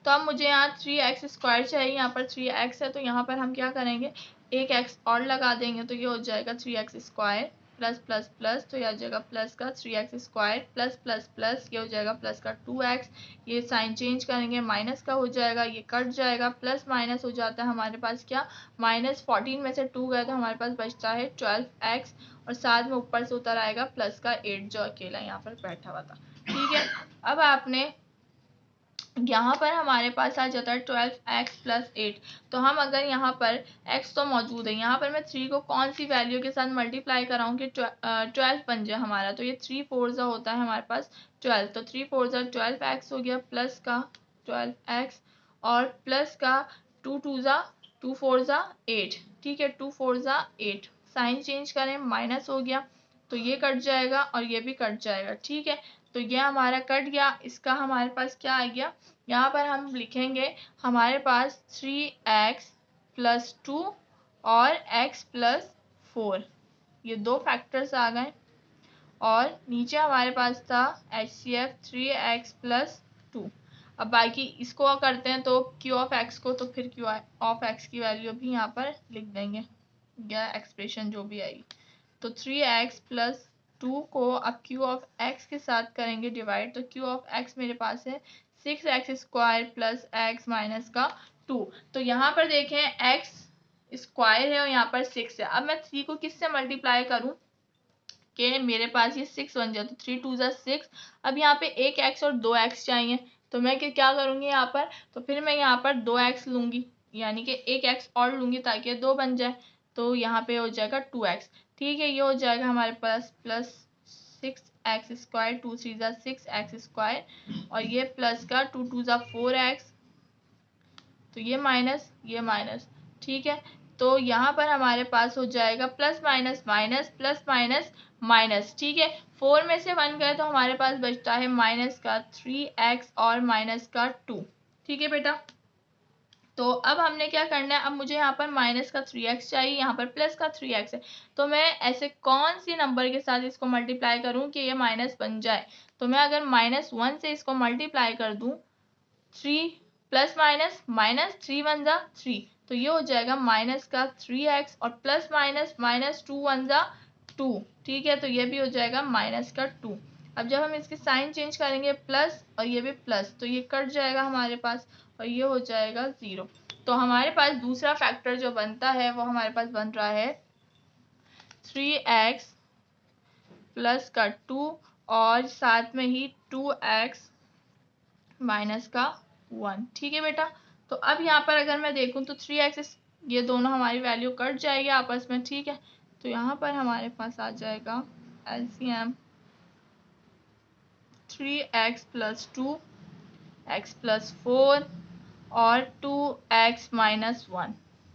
तो अब मुझे यहाँ 3x स्क्वायर चाहिए, यहाँ पर 3x है तो यहाँ पर हम क्या करेंगे, एक x और लगा देंगे, तो ये हो जाएगा 3x square plus plus plus, तो ये आ जाएगा प्लस का 3x square plus plus plus, ये हो जाएगा प्लस का 2x, ये साइन चेंज करेंगे, माइनस का हो जाएगा, ये कट जाएगा, प्लस माइनस हो जाता है हमारे पास क्या, माइनस 14 में से 2 गया तो हमारे पास बचता है 12x और साथ में ऊपर से उतर आएगा प्लस का 8 जो अकेला यहाँ पर बैठा हुआ था। ठीक है, अब आपने यहाँ पर हमारे पास आ जाता है 12x प्लस 8। तो हम अगर यहाँ पर x तो मौजूद है, यहाँ पर मैं 3 को कौन सी वैल्यू के साथ मल्टीप्लाई कराऊँ कि 12 बन जाए हमारा, तो ये 3 4 ज़ा होता है हमारे पास 12, तो 3 4 ज़ा 12x हो गया प्लस का 12x और प्लस का 2 2 ज़ा 2 4 ज़ा 8। ठीक है, 2 4 ज़ा 8, साइन चेंज करें, माइनस हो गया, तो ये कट जाएगा और ये भी कट जाएगा। ठीक है, तो ये हमारा कट गया, इसका हमारे पास क्या आ गया, यहाँ पर हम लिखेंगे हमारे पास 3x प्लस 2 और x प्लस 4, ये दो फैक्टर्स आ गए और नीचे हमारे पास था HCF 3x प्लस 2। अब बाकी इसको करते हैं तो Q ऑफ x को, तो फिर Q ऑफ x की वैल्यू भी यहाँ पर लिख देंगे या एक्सप्रेशन जो भी आएगी, तो 3x प्लस 2 को अब Q ऑफ x के साथ करेंगे डिवाइड, तो Q ऑफ x मेरे पास है 6x square plus x minus का 2। तो यहाँ पर देखें x स्क्वायर है और यहाँ पर 6 है। अब मैं 3 को किससे मल्टीप्लाई करूँ कि मेरे पास ये 6 बन जाए, तो 3 2 ज़ा 6। अब यहाँ पे एक x और 2x चाहिए, तो मैं क्या करूँगी यहाँ पर, तो फिर मैं यहाँ पर 2x लूँगी, यानी कि एक x और लूँगी ताकि 2 बन जाए, तो यहाँ पे हो जाएगा 2x। ठीक है, ये हो जाएगा हमारे पास प्लस 6x स्क्वायर, 2 3 ज़ा 6x स्क्वायर और ये प्लस का 2 2 ज़ा 4x तो ये माइनस, ठीक है। तो यहाँ पर हमारे पास हो जाएगा plus minus minus plus minus minus, ठीक है। 4 में से 1 गए तो हमारे पास बचता है माइनस का 3x और माइनस का 2, ठीक है बेटा। तो अब हमने क्या करना है, अब मुझे यहाँ पर माइनस का 3x चाहिए, यहाँ पर प्लस का 3x है। तो मैं ऐसे कौन सी नंबर के साथ इसको मल्टीप्लाई करूँ कि ये माइनस बन जाए। तो मैं अगर -1 से इसको मल्टीप्लाई कर दूँ, 3 प्लस माइनस माइनस 3 वन जा 3, तो ये हो जाएगा माइनस का 3x और प्लस माइनस माइनस 2 वन जा 2, ठीक है। तो ये भी हो जाएगा माइनस का 2। अब जब हम इसके साइन चेंज करेंगे प्लस और ये भी प्लस, तो ये कट जाएगा हमारे पास और ये हो जाएगा 0। तो हमारे पास दूसरा फैक्टर जो बनता है वो हमारे पास बन रहा है 3x प्लस का 2 और साथ में ही 2x माइनस का 1, ठीक है बेटा। तो अब यहाँ पर अगर मैं देखूँ तो 3x, ये दोनों हमारी वैल्यू कट जाएगी आपस में, ठीक है। तो यहाँ पर हमारे पास आ जाएगा LCM 3x plus 2 x plus 4 और 2x माइनस 1,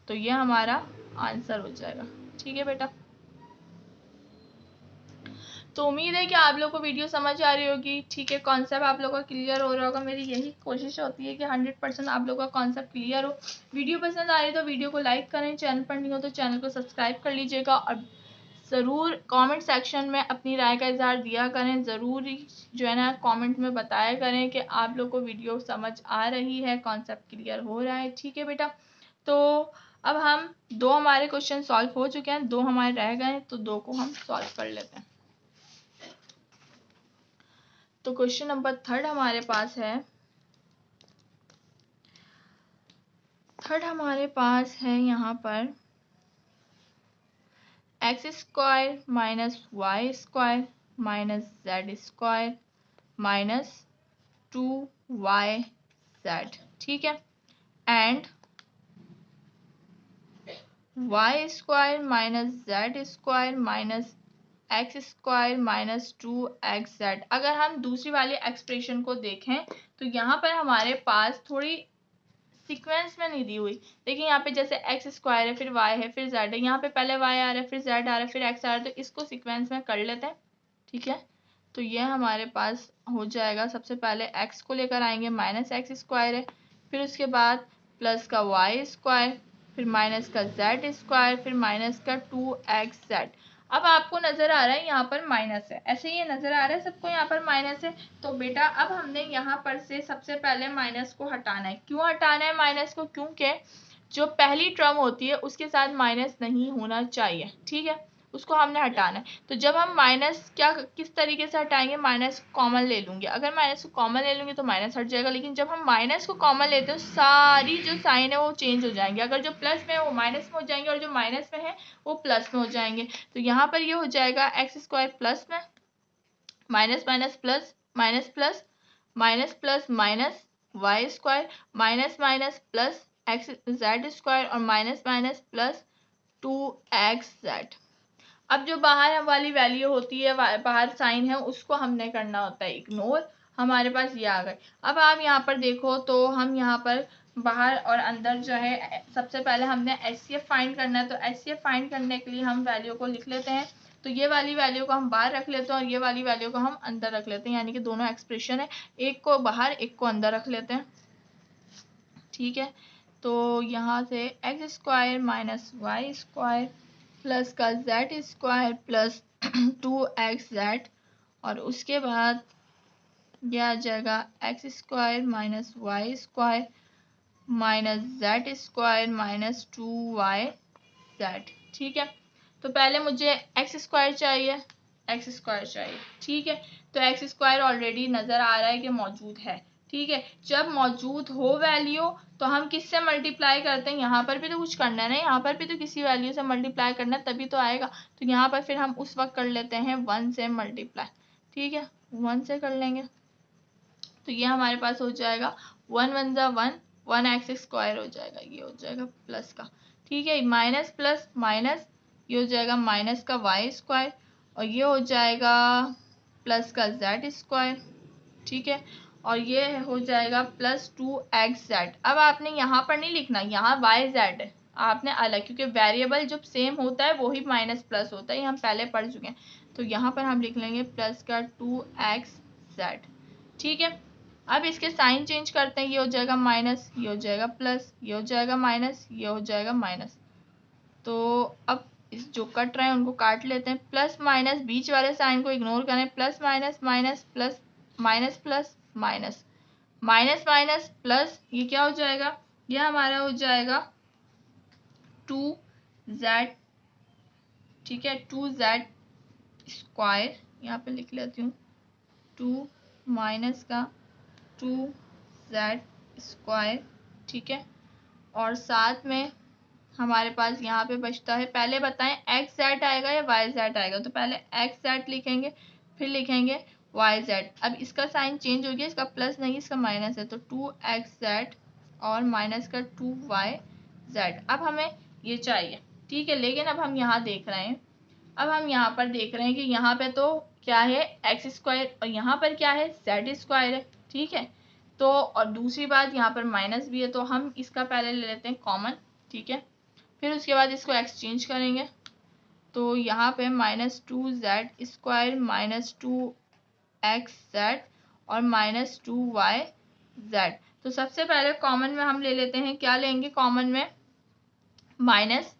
तो ये हमारा आंसर हो जाएगा, ठीक है बेटा। तो उम्मीद है कि आप लोगों को वीडियो समझ आ रही होगी, ठीक है। कॉन्सेप्ट आप लोगों का क्लियर हो रहा होगा। मेरी यही कोशिश होती है कि 100% आप लोगों का कॉन्सेप्ट क्लियर हो। वीडियो पसंद आ रही है तो वीडियो को लाइक करें, चैनल पर नहीं हो तो चैनल को सब्सक्राइब कर लीजिएगा और ज़रूर कमेंट सेक्शन में अपनी राय का इजहार दिया करें। ज़रूर जो है ना कमेंट में बताया करें कि आप लोग को वीडियो समझ आ रही है, कॉन्सेप्ट क्लियर हो रहा है, ठीक है बेटा। तो अब हम 2 हमारे क्वेश्चन सॉल्व हो चुके हैं, 2 हमारे रह गए हैं, तो 2 को हम सॉल्व कर लेते हैं। तो क्वेश्चन नंबर 3 हमारे पास है, यहाँ पर x square minus Y square minus Z square minus 2yz, ठीक है। And y square minus Z square minus X square minus 2xz। अगर हम दूसरी वाली एक्सप्रेशन को देखें तो यहाँ पर हमारे पास थोड़ी सीक्वेंस में नहीं दी हुई। देखिए यहाँ पे जैसे एक्स स्क्वायर है, फिर वाई है, फिर जेड है, यहाँ पे पहले वाई आ रहा है, फिर जेड आ रहा है, फिर एक्स आ रहा है, तो इसको सीक्वेंस में कर लेते हैं, ठीक है। तो यह हमारे पास हो जाएगा, सबसे पहले एक्स को लेकर आएंगे, माइनस एक्स स्क्वायर है, फिर उसके बाद प्लस का वाई स्क्वायर, फिर माइनस का जेड स्क्वायर, फिर माइनस का 2xz। अब आपको नजर आ रहा है यहाँ पर माइनस है, ऐसे ये नजर आ रहा है सबको यहाँ पर माइनस है। तो बेटा अब हमने यहाँ पर से सबसे पहले माइनस को हटाना है। क्यों हटाना है माइनस को? क्योंकि जो पहली टर्म होती है उसके साथ माइनस नहीं होना चाहिए, ठीक है, उसको हमने हटाना है। तो जब हम माइनस किस तरीके से हटाएंगे, माइनस कॉमन ले लूंगी। अगर माइनस को कॉमन ले लूंगी तो माइनस हट जाएगा, लेकिन जब हम माइनस को कॉमन लेते हैं सारी जो साइन है वो चेंज हो जाएंगे। अगर जो प्लस में है वो माइनस में हो जाएंगे और जो माइनस में है वो प्लस में हो जाएंगे। तो यहाँ पर ये हो जाएगा एक्स स्क्वायर प्लस में minus minus plus minus plus minus plus minus Y square minus minus plus X Z square और माइनस माइनस प्लस 2xz। अब जो बाहर वाली वैल्यू होती है, बाहर साइन है, उसको हमने करना होता है इग्नोर। हमारे पास ये आ गए। अब आप यहाँ पर देखो तो हम यहाँ पर बाहर और अंदर जो है, सबसे पहले हमने HCF फाइंड करना है। तो HCF फाइंड करने के लिए हम वैल्यू को लिख लेते हैं। तो ये वाली वैल्यू को हम बाहर रख लेते हैं और ये वाली वैल्यू को हम अंदर रख लेते हैं, यानी कि दोनों एक्सप्रेशन है, एक को बाहर एक को अंदर रख लेते हैं, ठीक है। तो यहाँ से X square minus Y square plus का जेड स्क्वायर प्लस 2xz और उसके बाद यह आ जाएगा X square minus Y square minus Z square minus 2yz, ठीक है। तो पहले मुझे एक्स स्क्वायर चाहिए, ठीक है। तो एक्स स्क्वायर ऑलरेडी नज़र आ रहा है कि मौजूद है, ठीक है। जब मौजूद हो वैल्यू तो हम किससे मल्टीप्लाई करते हैं, यहाँ पर भी तो कुछ करना है ना, यहाँ पर भी तो किसी वैल्यू से मल्टीप्लाई करना है तभी तो आएगा। तो यहाँ पर फिर हम उस वक्त कर लेते हैं 1 से मल्टीप्लाई, ठीक है, 1 से कर लेंगे। तो ये हमारे पास हो जाएगा 1 1 जा 1, 1x स्क्वायर हो जाएगा, ये हो जाएगा प्लस का, ठीक है, माइनस प्लस माइनस, ये हो जाएगा माइनस का वाई स्क्वायर और ये हो जाएगा प्लस का जेड स्क्वायर, ठीक है। और ये हो जाएगा +2xz। अब आपने यहाँ पर नहीं लिखना, यहाँ yz है, आपने अलग, क्योंकि वेरिएबल जब सेम होता है वो ही माइनस प्लस होता है, ये हम पहले पढ़ चुके हैं। तो यहाँ पर हम लिख लेंगे प्लस का 2xz। ठीक है, अब इसके साइन चेंज करते हैं, ये हो जाएगा माइनस, ये हो जाएगा प्लस, ये हो जाएगा माइनस, ये हो जाएगा माइनस। तो अब इस जो कट रहे हैं उनको काट लेते हैं। प्लस माइनस, बीच वाले साइन को इग्नोर करें, plus minus minus plus minus plus minus minus minus plus, ये क्या हो जाएगा, ये हमारा हो जाएगा 2z। ठीक है, 2z स्क्वायर, यहाँ पे लिख लेती हूँ 2 माइनस का 2z स्क्वायर। ठीक है, और साथ में हमारे पास यहाँ पे बचता है, पहले बताएं एक्स जेड आएगा या वाई जेड आएगा, तो पहले एक्स जेड लिखेंगे फिर लिखेंगे वाई जेड। अब इसका साइन चेंज हो गया, इसका प्लस नहीं इसका माइनस है, तो 2xz और माइनस का 2yz। अब हमें ये चाहिए। ठीक है, लेकिन अब हम यहाँ देख रहे हैं, अब हम यहाँ पर देख रहे हैं कि यहाँ पे तो क्या है एक्स स्क्वायर और यहाँ पर क्या है जेड स्क्वायर है। ठीक है, तो और दूसरी बात यहाँ पर माइनस भी है, तो हम इसका पहले ले लेते हैं कॉमन। ठीक है, फिर उसके बाद इसको एक्सचेंज करेंगे, तो यहाँ पे -2z स्क्वायर -2xz और -2yz। तो सबसे पहले कॉमन में हम ले लेते हैं, क्या लेंगे कॉमन में, माइनस,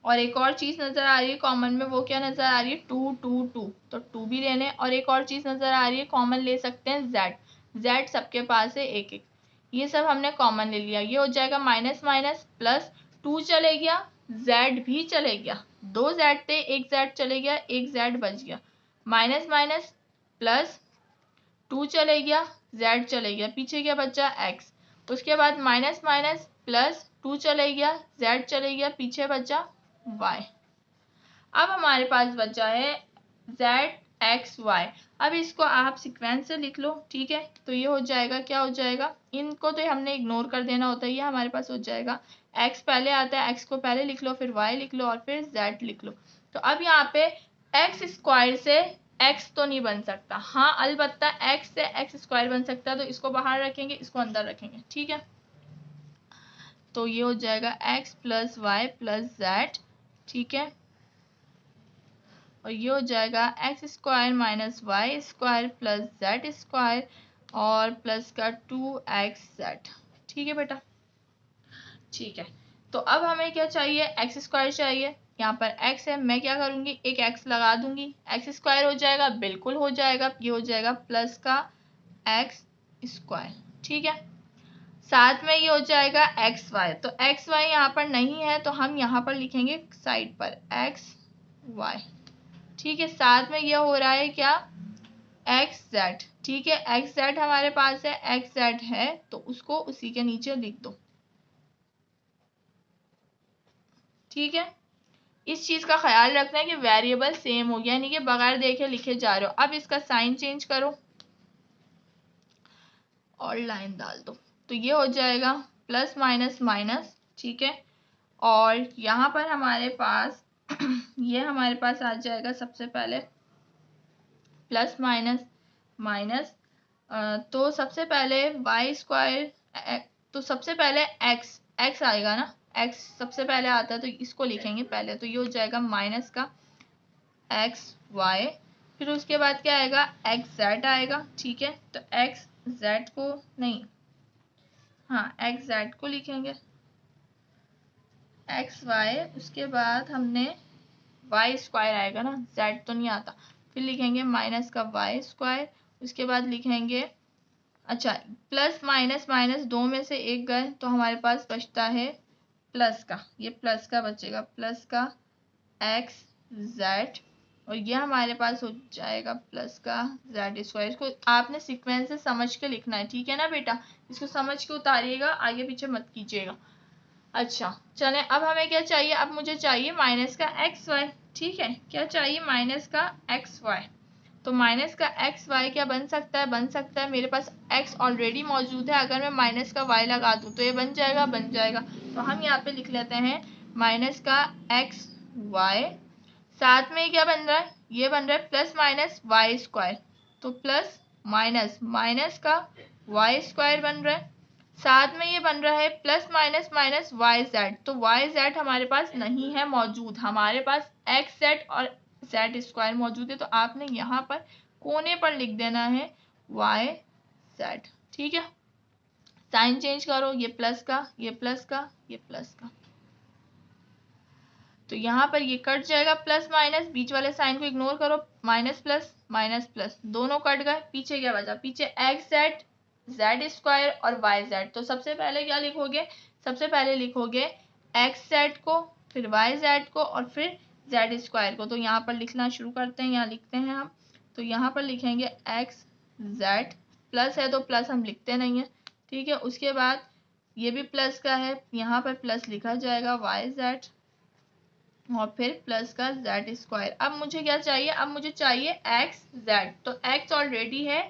और एक और चीज़ नज़र आ रही है कॉमन में, वो क्या नज़र आ रही है 2 2 2, तो 2 भी लेने, और एक और चीज़ नज़र आ रही है कॉमन ले सकते हैं z सबके पास है एक एक, ये सब हमने कॉमन ले लिया। ये हो जाएगा माइनस माइनस प्लस 2 चले गया, z भी चले गया, 2 z थे, एक z चले गया, एक z बच गया, माइनस माइनस प्लस 2 चले गया, z चले गया, पीछे क्या बचा x। उसके बाद माइनस माइनस प्लस 2 चले गया, z चले गया, पीछे बचा y। अब हमारे पास बचा है zxy। अब इसको आप सीक्वेंस से लिख लो। ठीक है, तो ये हो जाएगा, क्या हो जाएगा, इनको तो हमने इग्नोर कर देना होता है, ये हमारे पास हो जाएगा x पहले आता है, x को पहले लिख लो, फिर y लिख लो और फिर z लिख लो। तो अब यहाँ पे x स्क्वायर से x तो नहीं बन सकता, हाँ अलबत्ता x से x स्क्वायर बन सकता है, तो इसको बाहर रखेंगे, इसको अंदर रखेंगे। ठीक है, तो ये हो जाएगा x plus Y plus Z. ठीक है, और ये हो जाएगा X square minus Y square plus Z square और प्लस का 2xz। ठीक है बेटा, ठीक है, तो अब हमें क्या चाहिए, एक्स स्क्वायर चाहिए। यहाँ पर x है, मैं क्या करूँगी, एक x लगा दूंगी, एक्स स्क्वायर हो जाएगा, बिल्कुल हो जाएगा, ये हो जाएगा प्लस का एक्स स्क्वायर। ठीक है, साथ में ये हो जाएगा एक्स वाई, तो एक्स वाई यहाँ पर नहीं है, तो हम यहाँ पर लिखेंगे साइड पर एक्स वाई। ठीक है, साथ में ये हो रहा है क्या, एक्स जेड। ठीक है, एक्स जेड हमारे पास है, एक्स जेड है, तो उसको उसी के नीचे लिख दो। ठीक है, इस चीज का ख्याल रखना है कि वेरिएबल सेम हो गया, यानी कि बगैर देखे लिखे जा रहे हो। अब इसका साइन चेंज करो और लाइन डाल दो, तो ये हो जाएगा प्लस माइनस माइनस। ठीक है, और यहाँ पर हमारे पास ये हमारे पास आ जाएगा सबसे पहले प्लस माइनस माइनस, तो सबसे पहले वाई स्क्वायर, तो सबसे पहले एक्स आएगा ना, एक्स सबसे पहले आता है, तो इसको लिखेंगे पहले, तो ये हो जाएगा माइनस का एक्स वाई, फिर उसके बाद क्या आएगा एक्स जेड आएगा। ठीक है, तो एक्स जेड को नहीं, हाँ एक्स जेड को लिखेंगे एक्स वाई, उसके बाद हमने वाई स्क्वायर आएगा ना, जेड तो नहीं आता, फिर लिखेंगे माइनस का वाई स्क्वायर, उसके बाद लिखेंगे, अच्छा प्लस माइनस माइनस दो में से एक गए, तो हमारे पास बचता है प्लस का, ये प्लस का बचेगा, प्लस का एक्स जेड, और ये हमारे पास हो जाएगा प्लस का जेड स्क्वायर। इसको आपने सीक्वेंस से समझ के लिखना है, ठीक है ना बेटा, इसको समझ के उतारिएगा, आगे पीछे मत कीजिएगा। अच्छा चले, अब हमें क्या चाहिए, अब मुझे चाहिए माइनस का एक्स वाई। ठीक है, क्या चाहिए, माइनस का एक्स वाई, तो माइनस का एक्स वाई क्या बन सकता है, बन सकता है, मेरे पास एक्स ऑलरेडी मौजूद है, अगर मैं माइनस का वाई लगा दूँ तो ये बन जाएगा, बन जाएगा। तो हम यहाँ पे लिख लेते हैं माइनस का एक्स वाई, साथ में क्या बन रहा है, ये बन रहा है प्लस माइनस वाई स्क्वायर, तो प्लस माइनस माइनस का वाई स्क्वायर बन रहा है, साथ में ये बन रहा है plus minus minus Y Z. तो वाई जेड हमारे पास नहीं है मौजूद, हमारे पास एक्स जेड और जेड स्क्वायर मौजूद है। तो आपने यहाँ पर कोने पर लिख देना है वाई जेड। ठीक है, साइन चेंज करो, ये प्लस का, ये प्लस का, ये प्लस का, तो यहाँ पर ये कट जाएगा प्लस माइनस, बीच वाले साइन को इग्नोर करो, माइनस प्लस दोनों कट गए। पीछे क्या बचा, पीछे एक्स जेड जेड स्क्वायर और वाई जेड। तो सबसे पहले क्या लिखोगे, सबसे पहले लिखोगे एक्स जेड को, फिर वाई जेड को और फिर जेड स्क्वायर को। तो यहाँ पर लिखना शुरू करते हैं, यहाँ लिखते हैं हम। तो यहाँ पर लिखेंगे एक्स जेड, प्लस है तो प्लस हम लिखते नहीं है, ठीक है। उसके बाद ये भी प्लस का है, यहाँ पर प्लस लिखा जाएगा वाई जेड और फिर प्लस का जेड स्क्वायर। अब मुझे क्या चाहिए, अब मुझे चाहिए एक्स जेड। तो एक्स ऑलरेडी है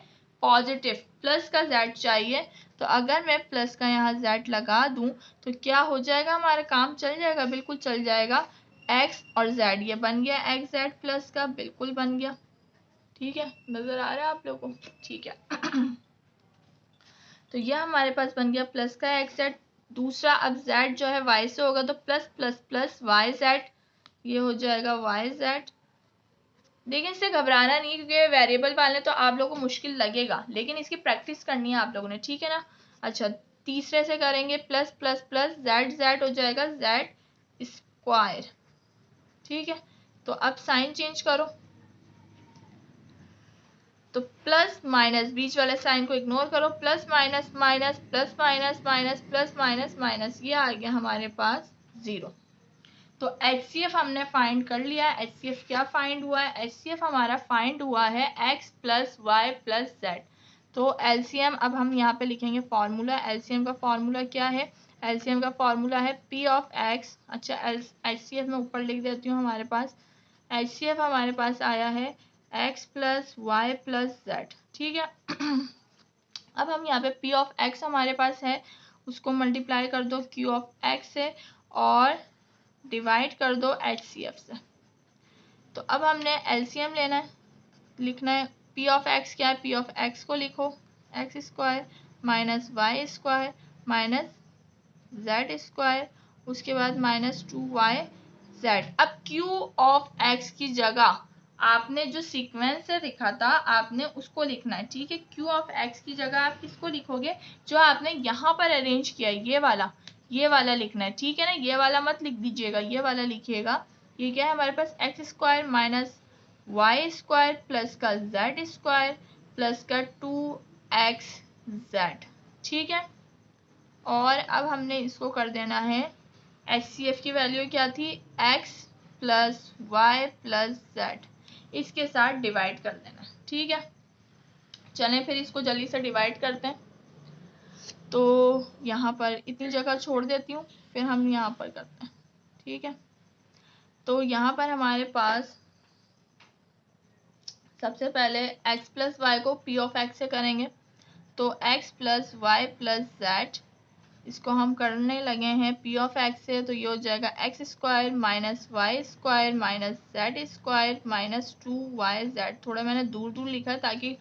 पॉजिटिव, प्लस का जेड चाहिए। तो अगर मैं प्लस का यहाँ जेड लगा दूं तो क्या हो जाएगा, हमारा काम चल जाएगा, बिल्कुल चल जाएगा। एक्स और जेड ये बन गया, एक्स जेड प्लस का बिल्कुल बन गया। ठीक है, नजर आ रहा है आप लोगों को, ठीक है। तो यह हमारे पास बन गया प्लस का एक्स जेड। दूसरा, अब जेड जो है वाई से होगा तो plus plus plus Y Z, ये हो जाएगा वाई जेड। लेकिन इससे घबराना नहीं, क्योंकि वेरिएबल वाले तो आप लोगों को मुश्किल लगेगा, लेकिन इसकी प्रैक्टिस करनी है आप लोगों ने, ठीक है ना। अच्छा, तीसरे से करेंगे plus plus plus Z Z हो जाएगा जेड स्क्वायर। ठीक है, तो अब साइन चेंज करो, तो प्लस माइनस, बीच वाले साइन को इग्नोर करो, plus minus minus plus minus minus plus minus minus, ये आ गया हमारे पास 0। तो HCF हमने फाइंड कर लिया है। HCF क्या फाइंड हुआ है, HCF हमारा फाइंड हुआ है x plus Y plus Z. तो LCM अब हम यहाँ पे लिखेंगे फॉर्मूला। LCM का फॉर्मूला क्या है, LCM का फॉर्मूला है P ऑफ x। अच्छा, HCF में ऊपर लिख देती हूँ, हमारे पास HCF हमारे पास आया है x plus Y plus Z. ठीक है। अब हम यहाँ पे P ऑफ x हमारे पास है, उसको मल्टीप्लाई कर दो Q ऑफ x से और डिवाइड कर दो HCF से। तो अब हमने LCM लेना है, लिखना है P ऑफ x क्या है, P ऑफ x को लिखो X square minus Y square minus Z square, उसके बाद माइनस 2y जेड। अब Q ऑफ x की जगह आपने जो सीक्वेंस से लिखा था आपने उसको लिखना है, ठीक है। Q ऑफ x की जगह आप किसको लिखोगे, जो आपने यहाँ पर अरेंज किया है, ये वाला लिखना है, ठीक है ना। ये वाला मत लिख दीजिएगा, ये वाला लिखिएगा। ये क्या है हमारे पास, x square minus Y square plus का जेड स्क्वायर प्लस का 2xz, ठीक है। और अब हमने इसको कर देना है, HCF की वैल्यू क्या थी, x plus Y plus Z, इसके साथ डिवाइड कर देना, ठीक है। चलें फिर इसको जल्दी से डिवाइड करते हैं। तो यहाँ पर इतनी जगह छोड़ देती हूँ, फिर हम यहाँ पर करते हैं, ठीक है। तो यहाँ पर हमारे पास सबसे पहले x प्लस वाई को P ऑफ x से करेंगे, तो x plus Y plus Z, इसको हम करने लगे हैं P ऑफ x से। तो ये हो जाएगा X square minus Y square minus Z square minus 2yz। थोड़ा मैंने दूर दूर लिखा है ताकि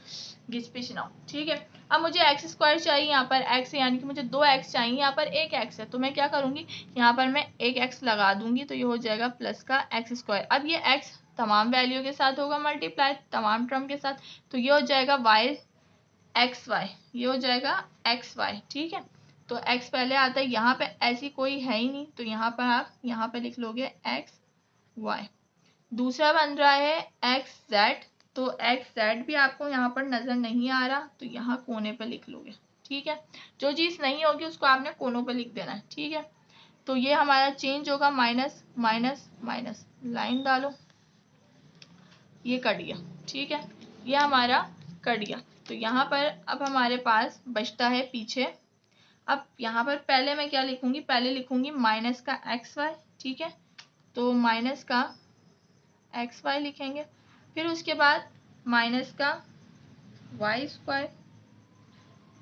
घिसपिच ना हो, ठीक है। अब मुझे एक्स स्क्वायर चाहिए, यहाँ पर x यानी कि मुझे 2x चाहिए, यहाँ पर एक x है, तो मैं क्या करूँगी, यहाँ पर मैं एक x लगा दूंगी, तो ये हो जाएगा प्लस का एक्स स्क्वायर। अब ये x तमाम वैल्यू के साथ होगा मल्टीप्लाई, तमाम टर्म के साथ, तो ये हो जाएगा y एक्स वाई, ये हो जाएगा एक्स वाई, ठीक है। तो x पहले आता है, यहाँ पे ऐसी कोई है ही नहीं, तो यहाँ पर आप यहाँ पे लिख लोगे एक्स वाई। दूसरा बन रहा है एक्स जेड, तो एक्स जेड भी आपको यहाँ पर नजर नहीं आ रहा, तो यहाँ कोने पे लिख लोगे, ठीक है। जो चीज नहीं होगी उसको आपने कोनों पे लिख देना है, ठीक है। तो ये हमारा चेंज होगा, माइनस माइनस माइनस, लाइन डालो, ये कट गया, ठीक है। ये हमारा कट गया। तो यहाँ पर अब हमारे पास बचता है पीछे, अब यहाँ पर पहले मैं क्या लिखूंगी, पहले लिखूंगी माइनस का एक्स वाई, ठीक है। तो माइनस का एक्स वाई लिखेंगे, फिर उसके बाद माइनस का वाई स्क्वायर,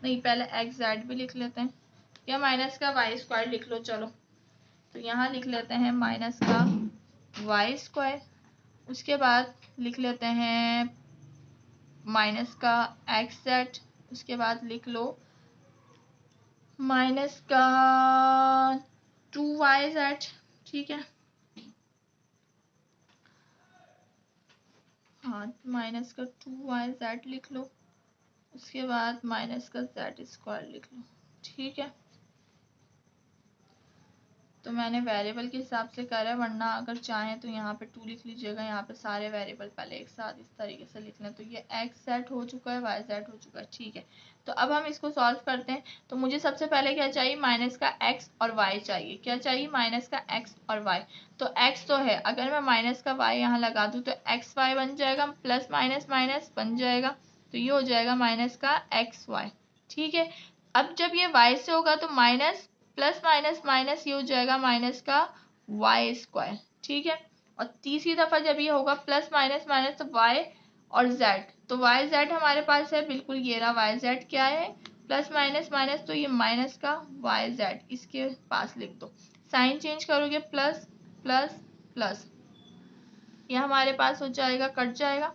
नहीं पहले एक्स जेड भी लिख लेते हैं, या माइनस का वाई स्क्वायर लिख लो, चलो। तो यहाँ लिख लेते हैं माइनस का वाई स्क्वायर, उसके बाद लिख लेते हैं माइनस का एक्स जेड, उसके बाद लिख लो माइनस का 2yz, ठीक है। हाँ, माइनस का 2yz लिख लो, उसके बाद माइनस का z² लिख लो, ठीक है। तो मैंने वेरिएबल के हिसाब से करा है, वरना अगर चाहें तो यहाँ पे 2 लिख लीजिएगा, यहाँ पे सारे वेरिएबल पहले एक साथ इस तरीके से लिख लें। तो ये x सेट हो चुका है, y सेट हो चुका है, ठीक है। तो अब हम इसको सॉल्व करते हैं। तो मुझे सबसे पहले क्या चाहिए, माइनस का x और y चाहिए। क्या चाहिए, माइनस का x और y। तो x तो है, अगर मैं माइनस का y यहाँ लगा दूँ तो एक्स वाई बन जाएगा, प्लस माइनस माइनस बन जाएगा, तो ये हो जाएगा माइनस का एक्स वाई, ठीक है। अब जब ये y से होगा तो माइनस प्लस माइनस माइनस, ये हो जाएगा माइनस का y², ठीक है। और तीसरी दफा जब ये होगा प्लस माइनस माइनस, तो y और z, तो y z हमारे पास है, बिल्कुल ये रहा y z, क्या है, प्लस माइनस माइनस, तो ये माइनस का y z इसके पास लिख दो। साइन चेंज करोगे, प्लस प्लस प्लस, ये हमारे पास हो जाएगा, कट जाएगा,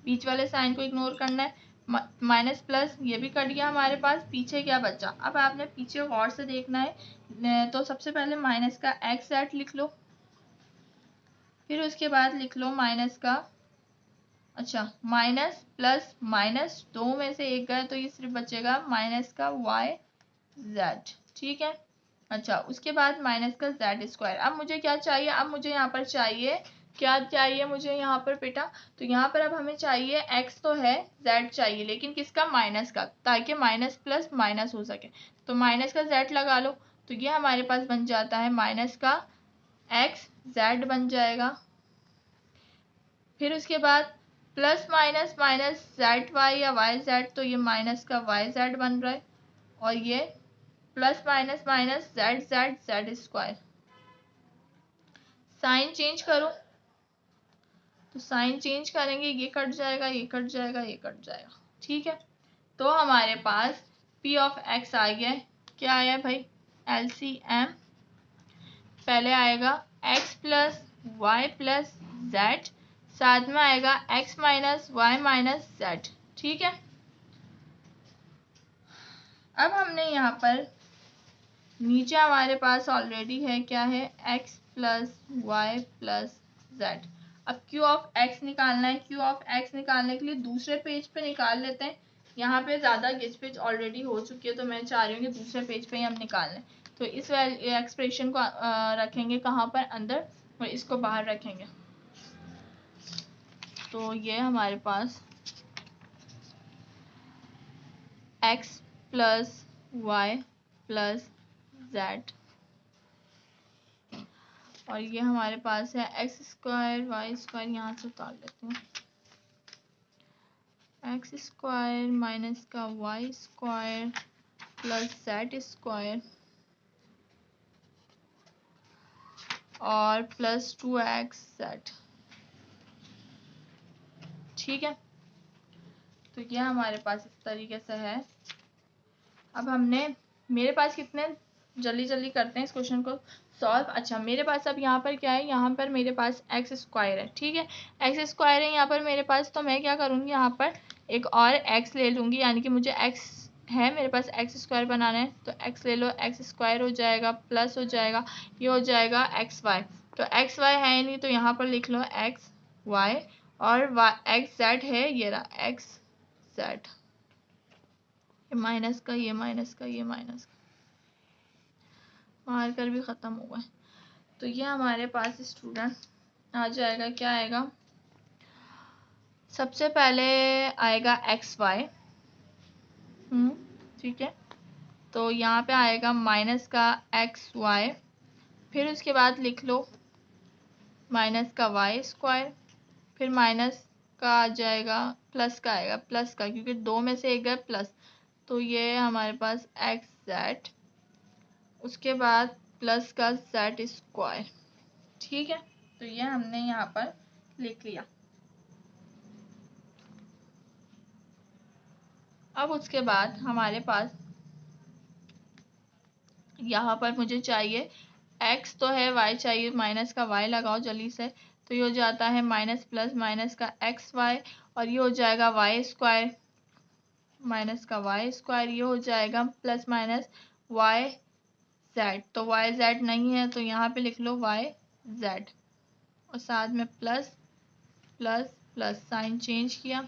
बीच वाले साइन को इग्नोर करना है। माइनस प्लस ये भी कट गया हमारे पास, पीछे क्या बचा। अब आपने पीछे गौर से देखना है। तो सबसे पहले माइनस का एक्स जेड लिख लो, फिर उसके बाद लिख लो माइनस का, अच्छा माइनस प्लस माइनस, दो में से एक गया तो ये सिर्फ बचेगा माइनस का वाई जेड, ठीक है। अच्छा, उसके बाद माइनस का z²। अब मुझे क्या चाहिए, अब मुझे यहाँ पर चाहिए, क्या चाहिए मुझे यहाँ पर बेटा, तो यहाँ पर अब हमें चाहिए x तो है, z चाहिए, लेकिन किसका, माइनस का, ताकि माइनस प्लस माइनस हो सके। तो माइनस का z लगा लो, तो ये हमारे पास बन जाता है माइनस का x z बन जाएगा। फिर उसके बाद plus minus minus z y या y z, तो ये माइनस का y z बन रहा है, और ये plus minus minus z²। Sign change करो, तो साइन चेंज करेंगे, ये कट जाएगा, ये कट जाएगा, ये कट जाएगा, ठीक है। तो हमारे पास p ऑफ x आ गया है। क्या आया भाई, LCM पहले आएगा x plus Y plus Z, साथ में आएगा x minus Y minus Z, ठीक है। अब हमने यहाँ पर नीचे हमारे पास ऑलरेडी है, क्या है, x plus Y plus Z. अब q ऑफ x निकालना है। q ऑफ x निकालने के लिए दूसरे पेज पे निकाल लेते हैं, यहाँ पे ज़्यादा गिचपिच ऑलरेडी हो चुकी है, तो मैं चाह रही हूँ कि दूसरे पेज पे ही हम निकाल लें। तो इस एक्सप्रेशन को रखेंगे कहाँ पर, अंदर, और इसको बाहर रखेंगे। तो ये हमारे पास x plus Y plus Z, और ये हमारे पास है x² y², यहाँ से उतार लेते हैं, x² माइनस का y² प्लस z² और प्लस 2xz, ठीक है। तो ये हमारे पास इस तरीके से है। अब हमने, मेरे पास कितने, जल्दी जल्दी करते हैं इस क्वेश्चन को सॉल्व। अच्छा, मेरे पास अब यहाँ पर क्या है, यहाँ पर मेरे पास x² है, ठीक है, x² है यहाँ पर मेरे पास। तो मैं क्या करूँगी, यहाँ पर एक और x ले लूँगी, यानी कि मुझे x है मेरे पास, x² बनाना है, तो x ले लो, x² हो जाएगा, प्लस हो जाएगा, ये हो जाएगा xy। तो xy है नहीं, तो यहाँ पर लिख लो xy, और xz है, ये रहा xz, ये माइनस का, ये माइनस का, ये माइनस का, मार्कर भी ख़त्म हो गए। तो ये हमारे पास स्टूडेंट आ जाएगा, क्या आएगा, सबसे पहले आएगा xy, ठीक है। तो यहाँ पे आएगा माइनस का xy, फिर उसके बाद लिख लो माइनस का y², फिर माइनस का आ जाएगा, प्लस का आएगा, प्लस का, क्योंकि दो में से एक गया प्लस, तो ये हमारे पास xz, उसके बाद प्लस का z², ठीक है। तो ये हमने यहाँ पर लिख लिया। अब उसके बाद हमारे पास यहाँ पर मुझे चाहिए x तो है, y चाहिए, माइनस का y लगाओ जल्दी से, तो ये हो जाता है माइनस प्लस माइनस का xy, और ये हो जाएगा y² माइनस का वाई स्क्वायर, ये हो जाएगा प्लस माइनस वाई जेड। तो वाई जेड नहीं है तो यहाँ पे लिख लो वाई जेड, और साथ में plus plus plus sign change किया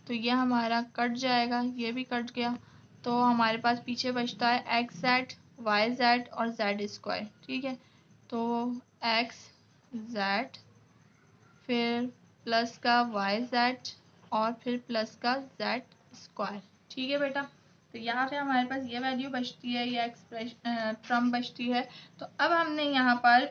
तो ये हमारा कट जाएगा, ये भी कट गया। तो हमारे पास पीछे बचता है एक्स जेड, वाई जेड और जेड स्क्वायर। ठीक है, तो एक्स जेड, फिर प्लस का वाई जेड और फिर प्लस का जेड स्क्वायर। ठीक है बेटा, तो यहाँ पे हमारे पास ये वैल्यू बचती है, ये एक्सप्रेशन टर्म बचती है। तो अब हमने यहाँ पर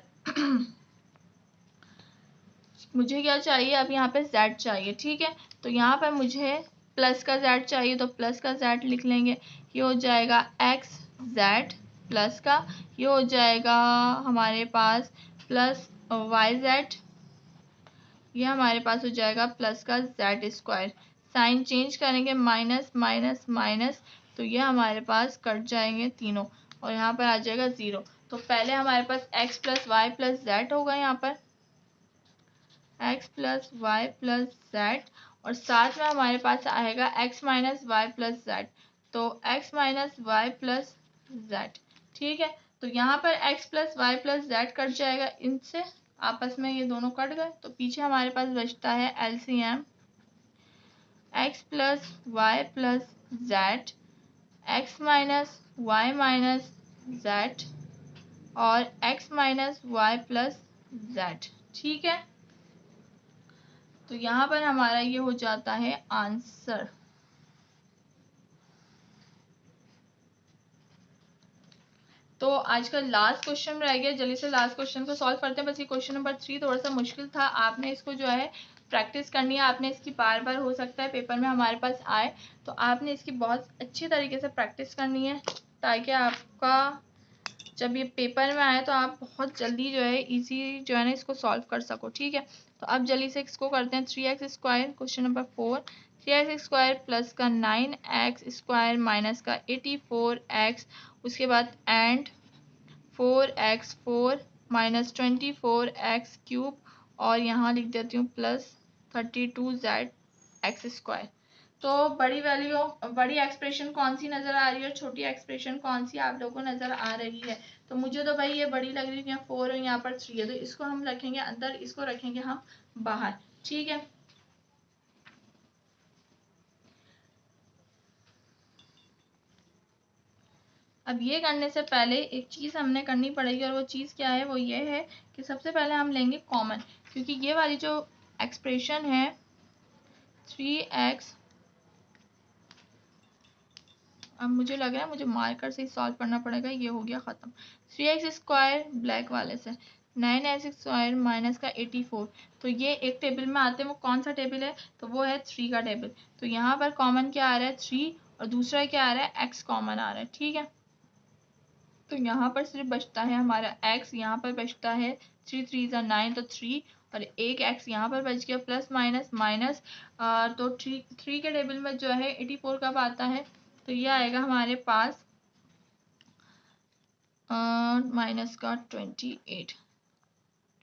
मुझे क्या चाहिए, अब यहाँ पे z चाहिए। ठीक है, तो यहाँ पर मुझे प्लस का z चाहिए, तो प्लस का z लिख लेंगे। ये हो जाएगा एक्स जेड प्लस का, ये हो जाएगा हमारे पास प्लस वाई जेड, ये हमारे पास हो जाएगा प्लस का जेड स्क्वायर। साइन चेंज करेंगे, माइनस माइनस माइनस, तो ये हमारे पास कट जाएंगे तीनों और यहाँ पर आ जाएगा 0। तो पहले हमारे पास x plus Y plus Z होगा, यहाँ पर x plus Y plus Z, और साथ में हमारे पास आएगा x minus Y plus Z, तो x minus Y plus Z. ठीक है, तो यहाँ पर x plus Y plus Z cut जाएगा, इनसे आपस में ये दोनों कट गए। तो पीछे हमारे पास बचता है LCM x plus Y plus Z, x minus Y minus Z और x minus Y plus Z. ठीक है, तो यहाँ पर हमारा ये हो जाता है आंसर। तो आज का लास्ट क्वेश्चन रह गया, जल्दी से लास्ट क्वेश्चन को सॉल्व करते हैं। बस ये क्वेश्चन नंबर 3 थोड़ा सा मुश्किल था, आपने इसको जो है प्रैक्टिस करनी है, आपने इसकी बार बार हो सकता है पेपर में हमारे पास आए, तो आपने इसकी बहुत अच्छी तरीके से प्रैक्टिस करनी है ताकि आपका जब ये पेपर में आए तो आप बहुत जल्दी जो है इजी जो है ना इसको सॉल्व कर सको। ठीक है, तो अब जल्दी से इसको करते हैं। 3x square, question number 4, 3x square plus का 9x स्क्वायर माइनस का 84x, उसके बाद and 4x4 minus 24x cube, और यहाँ लिख देती हूँ प्लस 32z स्क्वायर। तो बड़ी वैल्यू, बड़ी एक्सप्रेशन कौन सी नज़र आ रही है और छोटी एक्सप्रेशन कौन सी आप लोगों को नज़र आ रही है? तो मुझे तो भाई ये बड़ी लग रही है, 4 और यहाँ पर 3 है, तो इसको हम रखेंगे अंदर, इसको रखेंगे हम बाहर। ठीक है, अब ये करने से पहले एक चीज़ हमने करनी पड़ेगी, और वो चीज़ क्या है, वो ये है कि सबसे पहले हम लेंगे कॉमन, क्योंकि ये वाली जो एक्सप्रेशन है 3x, अब मुझे लग रहा है मुझे मार्कर से ही सॉल्व करना पड़ेगा। ये हो गया ख़त्म। 3x स्क्वायर ब्लैक वाले से, 9x स्क्वायर माइनस का 84, तो ये एक टेबल में आते हैं। वो कौन सा टेबल है, तो वो है 3 का टेबल। तो यहाँ पर कॉमन क्या आ रहा है 3, और दूसरा क्या आ रहा है x कॉमन आ रहा है। ठीक है, तो यहाँ पर सिर्फ बचता है हमारा x, यहाँ पर बचता है 3 3 ज़ा 9, तो 3 और एक x यहाँ पर बच गया, प्लस माइनस माइनस, तो 3 के टेबल में जो है 84 कब आता है, तो ये आएगा हमारे पास माइनस का 28।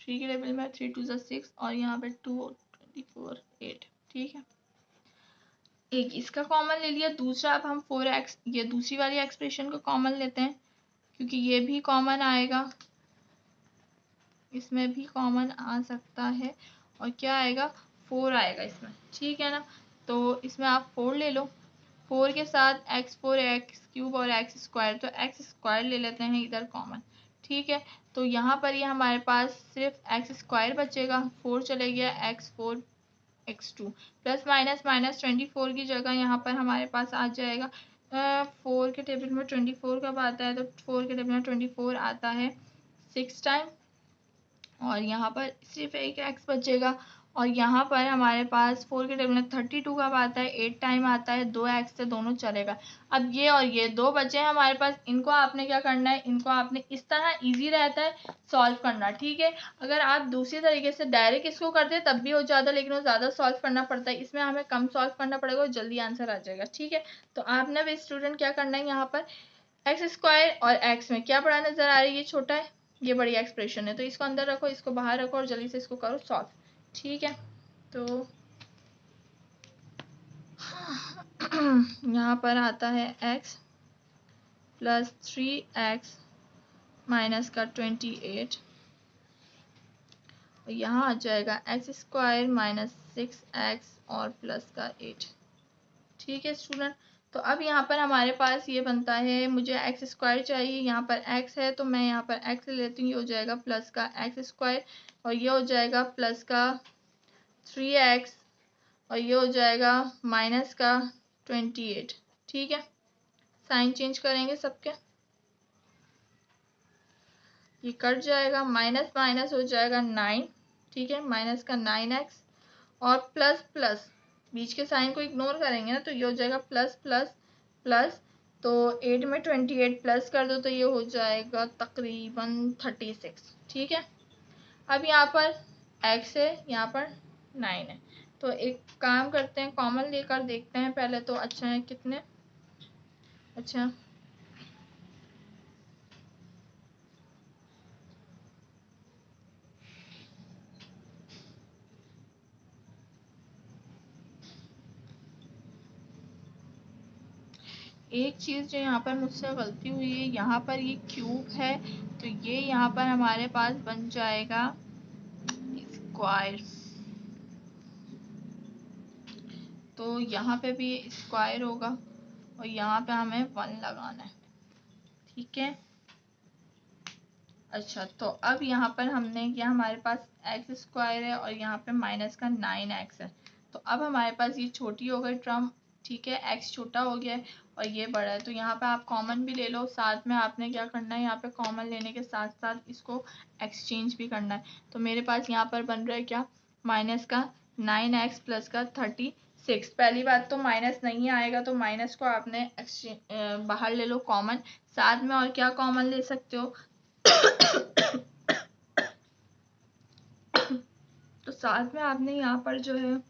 3 के टेबल में 3 2 ज़ा 6 और यहाँ पे 2 24 8। ठीक है, एक इसका कॉमन ले लिया, दूसरा अब हम 4x ये दूसरी वाली एक्सप्रेशन को कॉमन लेते हैं, क्योंकि ये भी कॉमन आएगा, इसमें भी कॉमन आ सकता है, और क्या आएगा 4 आएगा इसमें। ठीक है ना, तो इसमें आप 4 ले लो, 4 के साथ x4 x क्यूब और x स्क्वायर, तो x स्क्वायर ले लेते हैं इधर कॉमन। ठीक है, तो यहाँ पर ये हमारे पास सिर्फ x स्क्वायर बचेगा, 4 चले गया, x4 x2 plus minus minus 24 की जगह यहाँ पर हमारे पास आ जाएगा 4 के टेबल में 24 कब आता है, तो 4 के टेबल में 24 आता है 6 टाइम, और यहाँ पर सिर्फ एक x बचेगा, और यहाँ पर हमारे पास 4 के टेबल में 32 कब आता है, 8 टाइम आता है, 2x से दोनों चलेगा। अब ये और ये दो बचे हैं हमारे पास, इनको आपने क्या करना है, इनको आपने इस तरह इजी रहता है सॉल्व करना। ठीक है, अगर आप दूसरी तरीके से डायरेक्ट इसको करते हैं तब भी हो जाता, लेकिन वो ज़्यादा सॉल्व करना पड़ता है, इसमें हमें कम सॉल्व करना पड़ेगा और जल्दी आंसर आ जाएगा। ठीक है, तो आपने भी स्टूडेंट क्या करना है, यहाँ पर एक्स स्क्वायर और एक्स में क्या बड़ा नज़र आ रही है, ये छोटा है, ये बड़ी एक्सप्रेशन है, तो इसको अंदर रखो, इसको बाहर रखो और जल्दी से इसको करो सॉल्व। ठीक है, तो यहाँ पर आता है x प्लस 3x माइनस का 28, और यहाँ आ जाएगा x स्क्वायर माइनस 6x और प्लस का 8। ठीक है स्टूडेंट, तो अब यहाँ पर हमारे पास ये बनता है, मुझे एक्स स्क्वायर चाहिए, यहाँ पर एक्स है तो मैं यहाँ पर एक्स ले लेती हूँ, ये हो जाएगा प्लस का एक्स स्क्वायर, और ये हो जाएगा प्लस का 3x, और ये हो जाएगा माइनस का 28। ठीक है, साइन चेंज करेंगे सबके, ये कट जाएगा, माइनस माइनस हो जाएगा 9। ठीक है, माइनस का 9x और प्लस प्लस, बीच के साइन को इग्नोर करेंगे ना, तो ये हो जाएगा प्लस प्लस प्लस, तो 8 में 28 प्लस कर दो तो ये हो जाएगा तकरीबन 36। ठीक है, अब यहाँ पर x है, यहाँ पर 9 है, तो एक काम करते हैं, कॉमन लेकर देखते हैं पहले तो। अच्छा है कितने, अच्छा एक चीज़ जो यहाँ पर मुझसे गलती हुई है, यहाँ पर ये क्यूब है तो ये यहाँ पर हमारे पास बन जाएगा स्क्वायर, तो यहाँ पे भी स्क्वायर होगा और यहाँ पे हमें 1 लगाना है। ठीक है, अच्छा तो अब यहाँ पर हमने किया, हमारे पास एक्स स्क्वायर है और यहाँ पे माइनस का 9x है, तो अब हमारे पास ये छोटी हो गई टर्म। ठीक है, x छोटा हो गया है और ये बड़ा है, तो यहाँ पे आप कॉमन भी ले लो, साथ में आपने क्या करना है, यहाँ पे कॉमन लेने के साथ साथ इसको एक्सचेंज भी करना है। तो मेरे पास यहाँ पर बन रहा है क्या, माइनस का 9x प्लस का 36। पहली बात तो माइनस नहीं आएगा, तो माइनस को आपने बाहर ले लो कॉमन, साथ में और क्या कॉमन ले सकते हो तो साथ में आपने यहाँ पर जो है,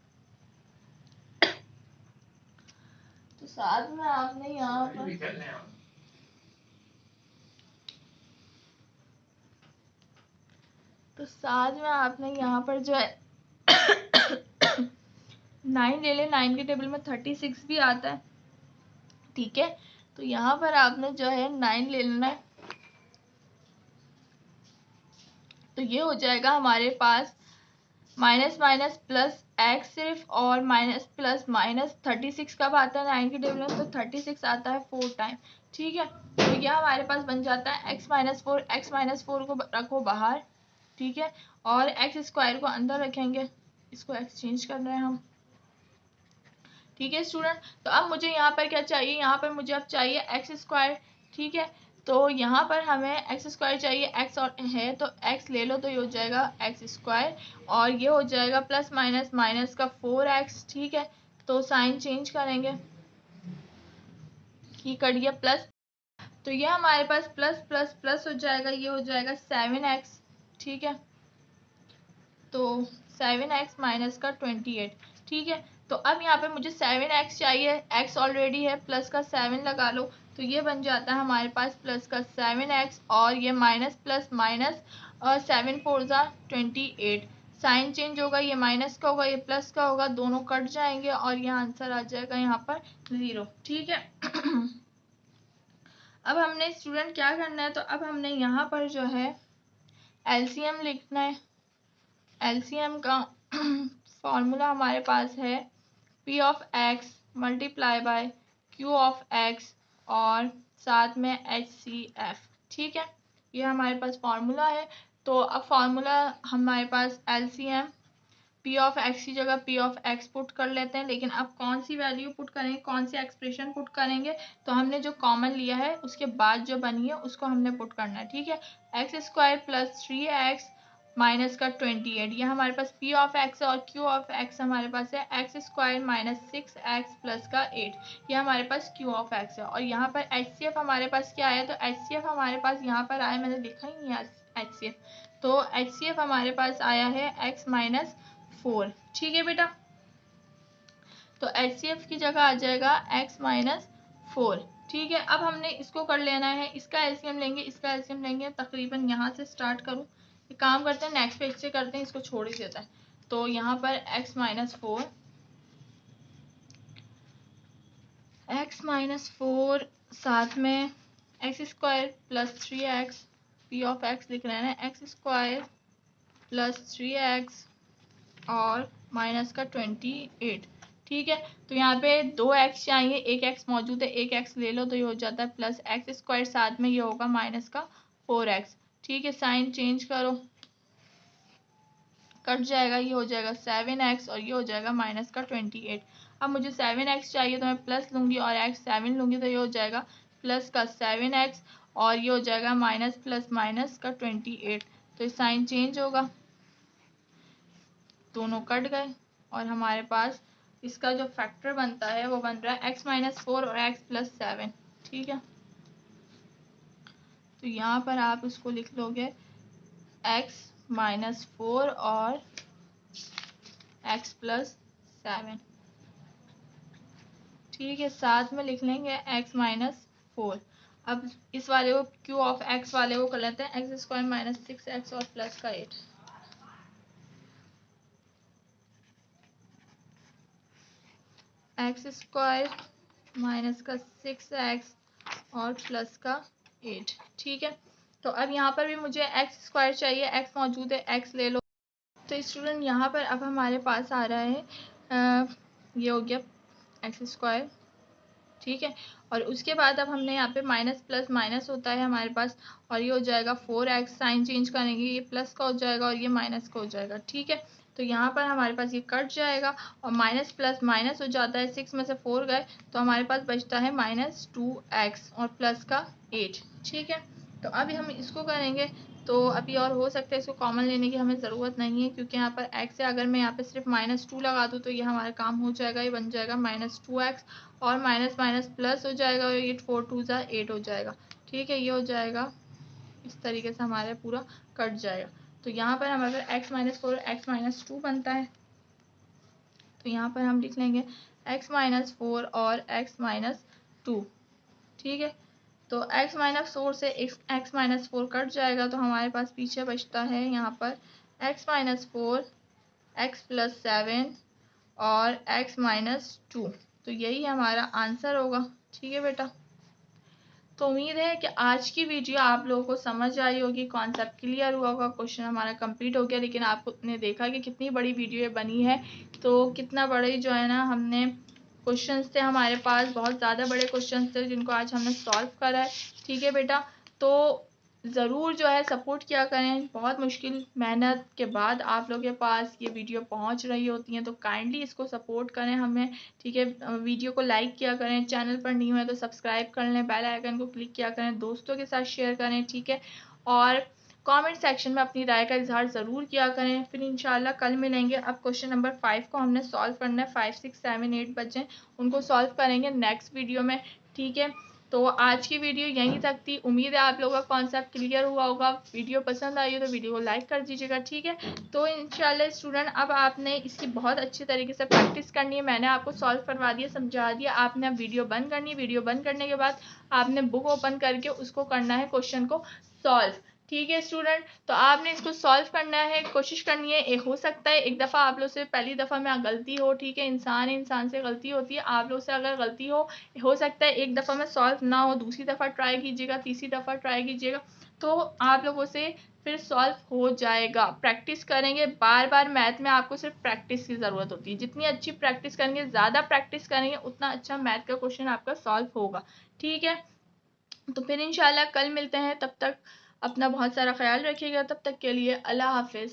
तो साथ में आपने यहाँ पर जो है 9 ले ले, 9 के टेबल में 36 भी आता है। ठीक है, तो यहाँ पर आपने जो है 9 ले लेना है, तो ये हो जाएगा हमारे पास माइनस माइनस प्लस x सिर्फ, और माइनस प्लस माइनस 36 कब आता है 9 के टेबल में, तो 36 आता है 4 टाइम। ठीक है, तो यह हमारे पास बन जाता है x माइनस 4, x माइनस 4 को रखो बाहर। ठीक है, और x स्क्वायर को अंदर रखेंगे, इसको एक्सचेंज कर रहे हैं हम। ठीक है स्टूडेंट, तो अब मुझे यहाँ पर क्या चाहिए, यहाँ पर मुझे अब चाहिए एक्स स्क्वायर। ठीक है, तो यहाँ पर हमें एक्स स्क्वायर चाहिए, एक्स और है तो एक्स ले लो, तो ये हो जाएगा एक्स स्क्वायर, और ये हो जाएगा प्लस माइनस माइनस का 4x। ठीक है, तो साइन चेंज करेंगे, ये कर दिया प्लस, तो ये हमारे पास प्लस प्लस प्लस हो जाएगा, ये हो जाएगा 7x। ठीक है, तो 7x माइनस का 28। ठीक है, तो अब यहाँ पे मुझे 7x चाहिए, x ऑलरेडी है, प्लस का 7 लगा लो, तो ये बन जाता है हमारे पास प्लस का 7x, और ये माइनस प्लस माइनस 7 4 ज़ा 28, साइन चेंज होगा, ये माइनस का होगा, ये प्लस का होगा, दोनों कट जाएंगे और यहाँ आंसर आ जाएगा यहाँ पर 0। ठीक है अब हमने स्टूडेंट क्या करना है, तो अब हमने यहाँ पर जो है एलसीएम लिखना है। एलसीएम का फॉर्मूला हमारे पास है P of X multiply by Q of x और साथ में HCF। ठीक है, ये हमारे पास फॉर्मूला है। तो अब फॉर्मूला हमारे पास एलसीएम पी ऑफ एक्स की जगह पी ऑफ एक्स पुट कर लेते हैं, लेकिन अब कौन सी वैल्यू पुट करेंगे, कौन सी एक्सप्रेशन पुट करेंगे, तो हमने जो कॉमन लिया है उसके बाद जो बनी है उसको हमने पुट करना है। ठीक है, x square plus 3x minus का 28, ये हमारे पास पी ऑफ एक्स है, और क्यू ऑफ एक्स हमारे पास है x square minus 6x plus का 8, ये हमारे पास क्यू ऑफ एक्स है। और यहाँ पर HCF हमारे पास क्या है, तो HCF हमारे पास यहाँ पर आया, मैंने लिखा ही नहीं है HCF, तो HCF हमारे पास आया है x माइनस 4। ठीक है बेटा, तो HCF की जगह आ जाएगा x माइनस 4। ठीक है, अब हमने इसको कर लेना है, इसका एलसीएम लेंगे, इसका एलसीएम लेंगे, तकरीबन यहाँ से स्टार्ट करूँ, एक काम करते हैं नेक्स्ट पेज से करते हैं, इसको छोड़ ही देता है। तो यहाँ पर x माइनस 4 x माइनस 4 साथ में x square plus 3x, P of x लिख रहे हैं ना, एक्स स्क्वायर प्लस 3x और माइनस का 28। ठीक है, तो यहाँ पे 2x चाहिए, एक x मौजूद है, एक x ले लो तो ये हो जाता है प्लस एक्स स्क्वायर, साथ में ये होगा माइनस का 4x। ठीक है, साइन चेंज करो, कट जाएगा, ये हो जाएगा 7x और ये हो जाएगा माइनस का 28। अब मुझे 7x चाहिए तो मैं प्लस लूँगी और x 7 लूँगी तो ये हो जाएगा प्लस का 7x और ये हो जाएगा माइनस प्लस माइनस का 28। तो ये साइन चेंज होगा, दोनों कट गए और हमारे पास इसका जो फैक्टर बनता है वो बन रहा है x माइनस 4 और x प्लस 7। ठीक है, तो यहाँ पर आप इसको लिख लोगे x माइनस 4 और x प्लस 7। ठीक है, साथ में लिख लेंगे x माइनस 4। अब इस वाले को q ऑफ x वाले को कर लेते हैं एक्स स्क्वायर माइनस 6x और प्लस का 8। एक्स स्क्वायर माइनस का 6x और प्लस का 8। ठीक है, तो अब यहाँ पर भी मुझे एक्स स्क्वायर चाहिए, x मौजूद है, x ले लो। तो स्टूडेंट यहाँ पर अब हमारे पास आ रहा है ये हो गया एक्स स्क्वायर। ठीक है, और उसके बाद अब हमने यहाँ पे माइनस प्लस माइनस होता है हमारे पास और ये हो जाएगा 4x, साइन चेंज करेंगे, ये प्लस का हो जाएगा और ये माइनस का हो जाएगा। ठीक है, तो यहाँ पर हमारे पास ये कट जाएगा और माइनस प्लस माइनस हो जाता है, 6 में से 4 गए तो हमारे पास बचता है माइनस 2x और प्लस का 8। ठीक है, तो अभी हम इसको करेंगे तो अभी और हो सकता है इसको कॉमन लेने की हमें ज़रूरत नहीं है, क्योंकि यहाँ पर x है, अगर मैं यहाँ पे सिर्फ -2 लगा दूँ तो ये हमारा काम हो जाएगा, ये बन जाएगा -2x और माइनस माइनस प्लस हो जाएगा और ये 4 2 जा 8 हो जाएगा। ठीक है, ये हो जाएगा, इस तरीके से हमारे पूरा कट जाएगा। तो यहाँ पर हमारे x माइनस 4 x माइनस 2 बनता है, तो यहाँ पर हम लिख लेंगे x माइनस 4 और x माइनस 2। ठीक है, तो x माइनस 4 से x माइनस 4 कट जाएगा तो हमारे पास पीछे बचता है यहाँ पर x माइनस 4 x प्लस 7 और x माइनस 2। तो यही हमारा आंसर होगा। ठीक है बेटा, तो उम्मीद है कि आज की वीडियो आप लोगों को समझ आई होगी, कॉन्सेप्ट क्लियर हुआ होगा, क्वेश्चन हमारा कंप्लीट हो गया। लेकिन आपने देखा कि कितनी बड़ी वीडियो बनी है, तो कितना बड़े जो है ना हमने क्वेश्चंस थे हमारे पास, बहुत ज़्यादा बड़े क्वेश्चंस थे जिनको आज हमने सॉल्व करा है। ठीक है बेटा, तो ज़रूर जो है सपोर्ट किया करें, बहुत मुश्किल मेहनत के बाद आप लोगों के पास ये वीडियो पहुंच रही होती हैं, तो काइंडली इसको सपोर्ट करें हमें। ठीक है, वीडियो को लाइक किया करें, चैनल पर न्यू है तो सब्सक्राइब कर लें, बेल आइकन को क्लिक किया करें, दोस्तों के साथ शेयर करें। ठीक है, और कमेंट सेक्शन में अपनी राय का इजहार ज़रूर किया करें। फिर इंशाल्लाह कल मिलेंगे। अब क्वेश्चन नंबर 5 को हमने सॉल्व करना है, 5 6 7 8 बच्चे उनको सॉल्व करेंगे नेक्स्ट वीडियो में। ठीक है, तो आज की वीडियो यहीं तक थी। उम्मीद है आप लोगों का कॉन्सेप्ट क्लियर हुआ होगा। वीडियो पसंद आई हो तो वीडियो को लाइक कर दीजिएगा। ठीक है, तो इंशाल्लाह स्टूडेंट अब आपने इसकी बहुत अच्छी तरीके से प्रैक्टिस करनी है। मैंने आपको सॉल्व करवा दिया, समझा दिया, आपने अब वीडियो बंद करनी है। वीडियो बंद करने के बाद आपने बुक ओपन करके उसको करना है क्वेश्चन को सॉल्व। ठीक है स्टूडेंट, तो आपने इसको सॉल्व करना है, कोशिश करनी है। हो सकता है एक दफ़ा आप लोग से पहली दफ़ा में गलती हो। ठीक है, इंसान से गलती होती है, आप लोग से अगर गलती हो सकता है एक दफ़ा में सॉल्व ना हो, दूसरी दफ़ा ट्राई कीजिएगा, तीसरी दफ़ा ट्राई कीजिएगा, तो आप लोगों से फिर सॉल्व हो जाएगा। प्रैक्टिस करेंगे बार बार। मैथ में आपको सिर्फ प्रैक्टिस की ज़रूरत होती है, जितनी अच्छी प्रैक्टिस करेंगे, ज़्यादा प्रैक्टिस करेंगे, उतना अच्छा मैथ का क्वेश्चन आपका सॉल्व होगा। ठीक है, तो फिर इंशाल्लाह कल मिलते हैं। तब तक अपना बहुत सारा ख्याल रखिएगा। तब तक के लिए अल्लाह हाफिज़।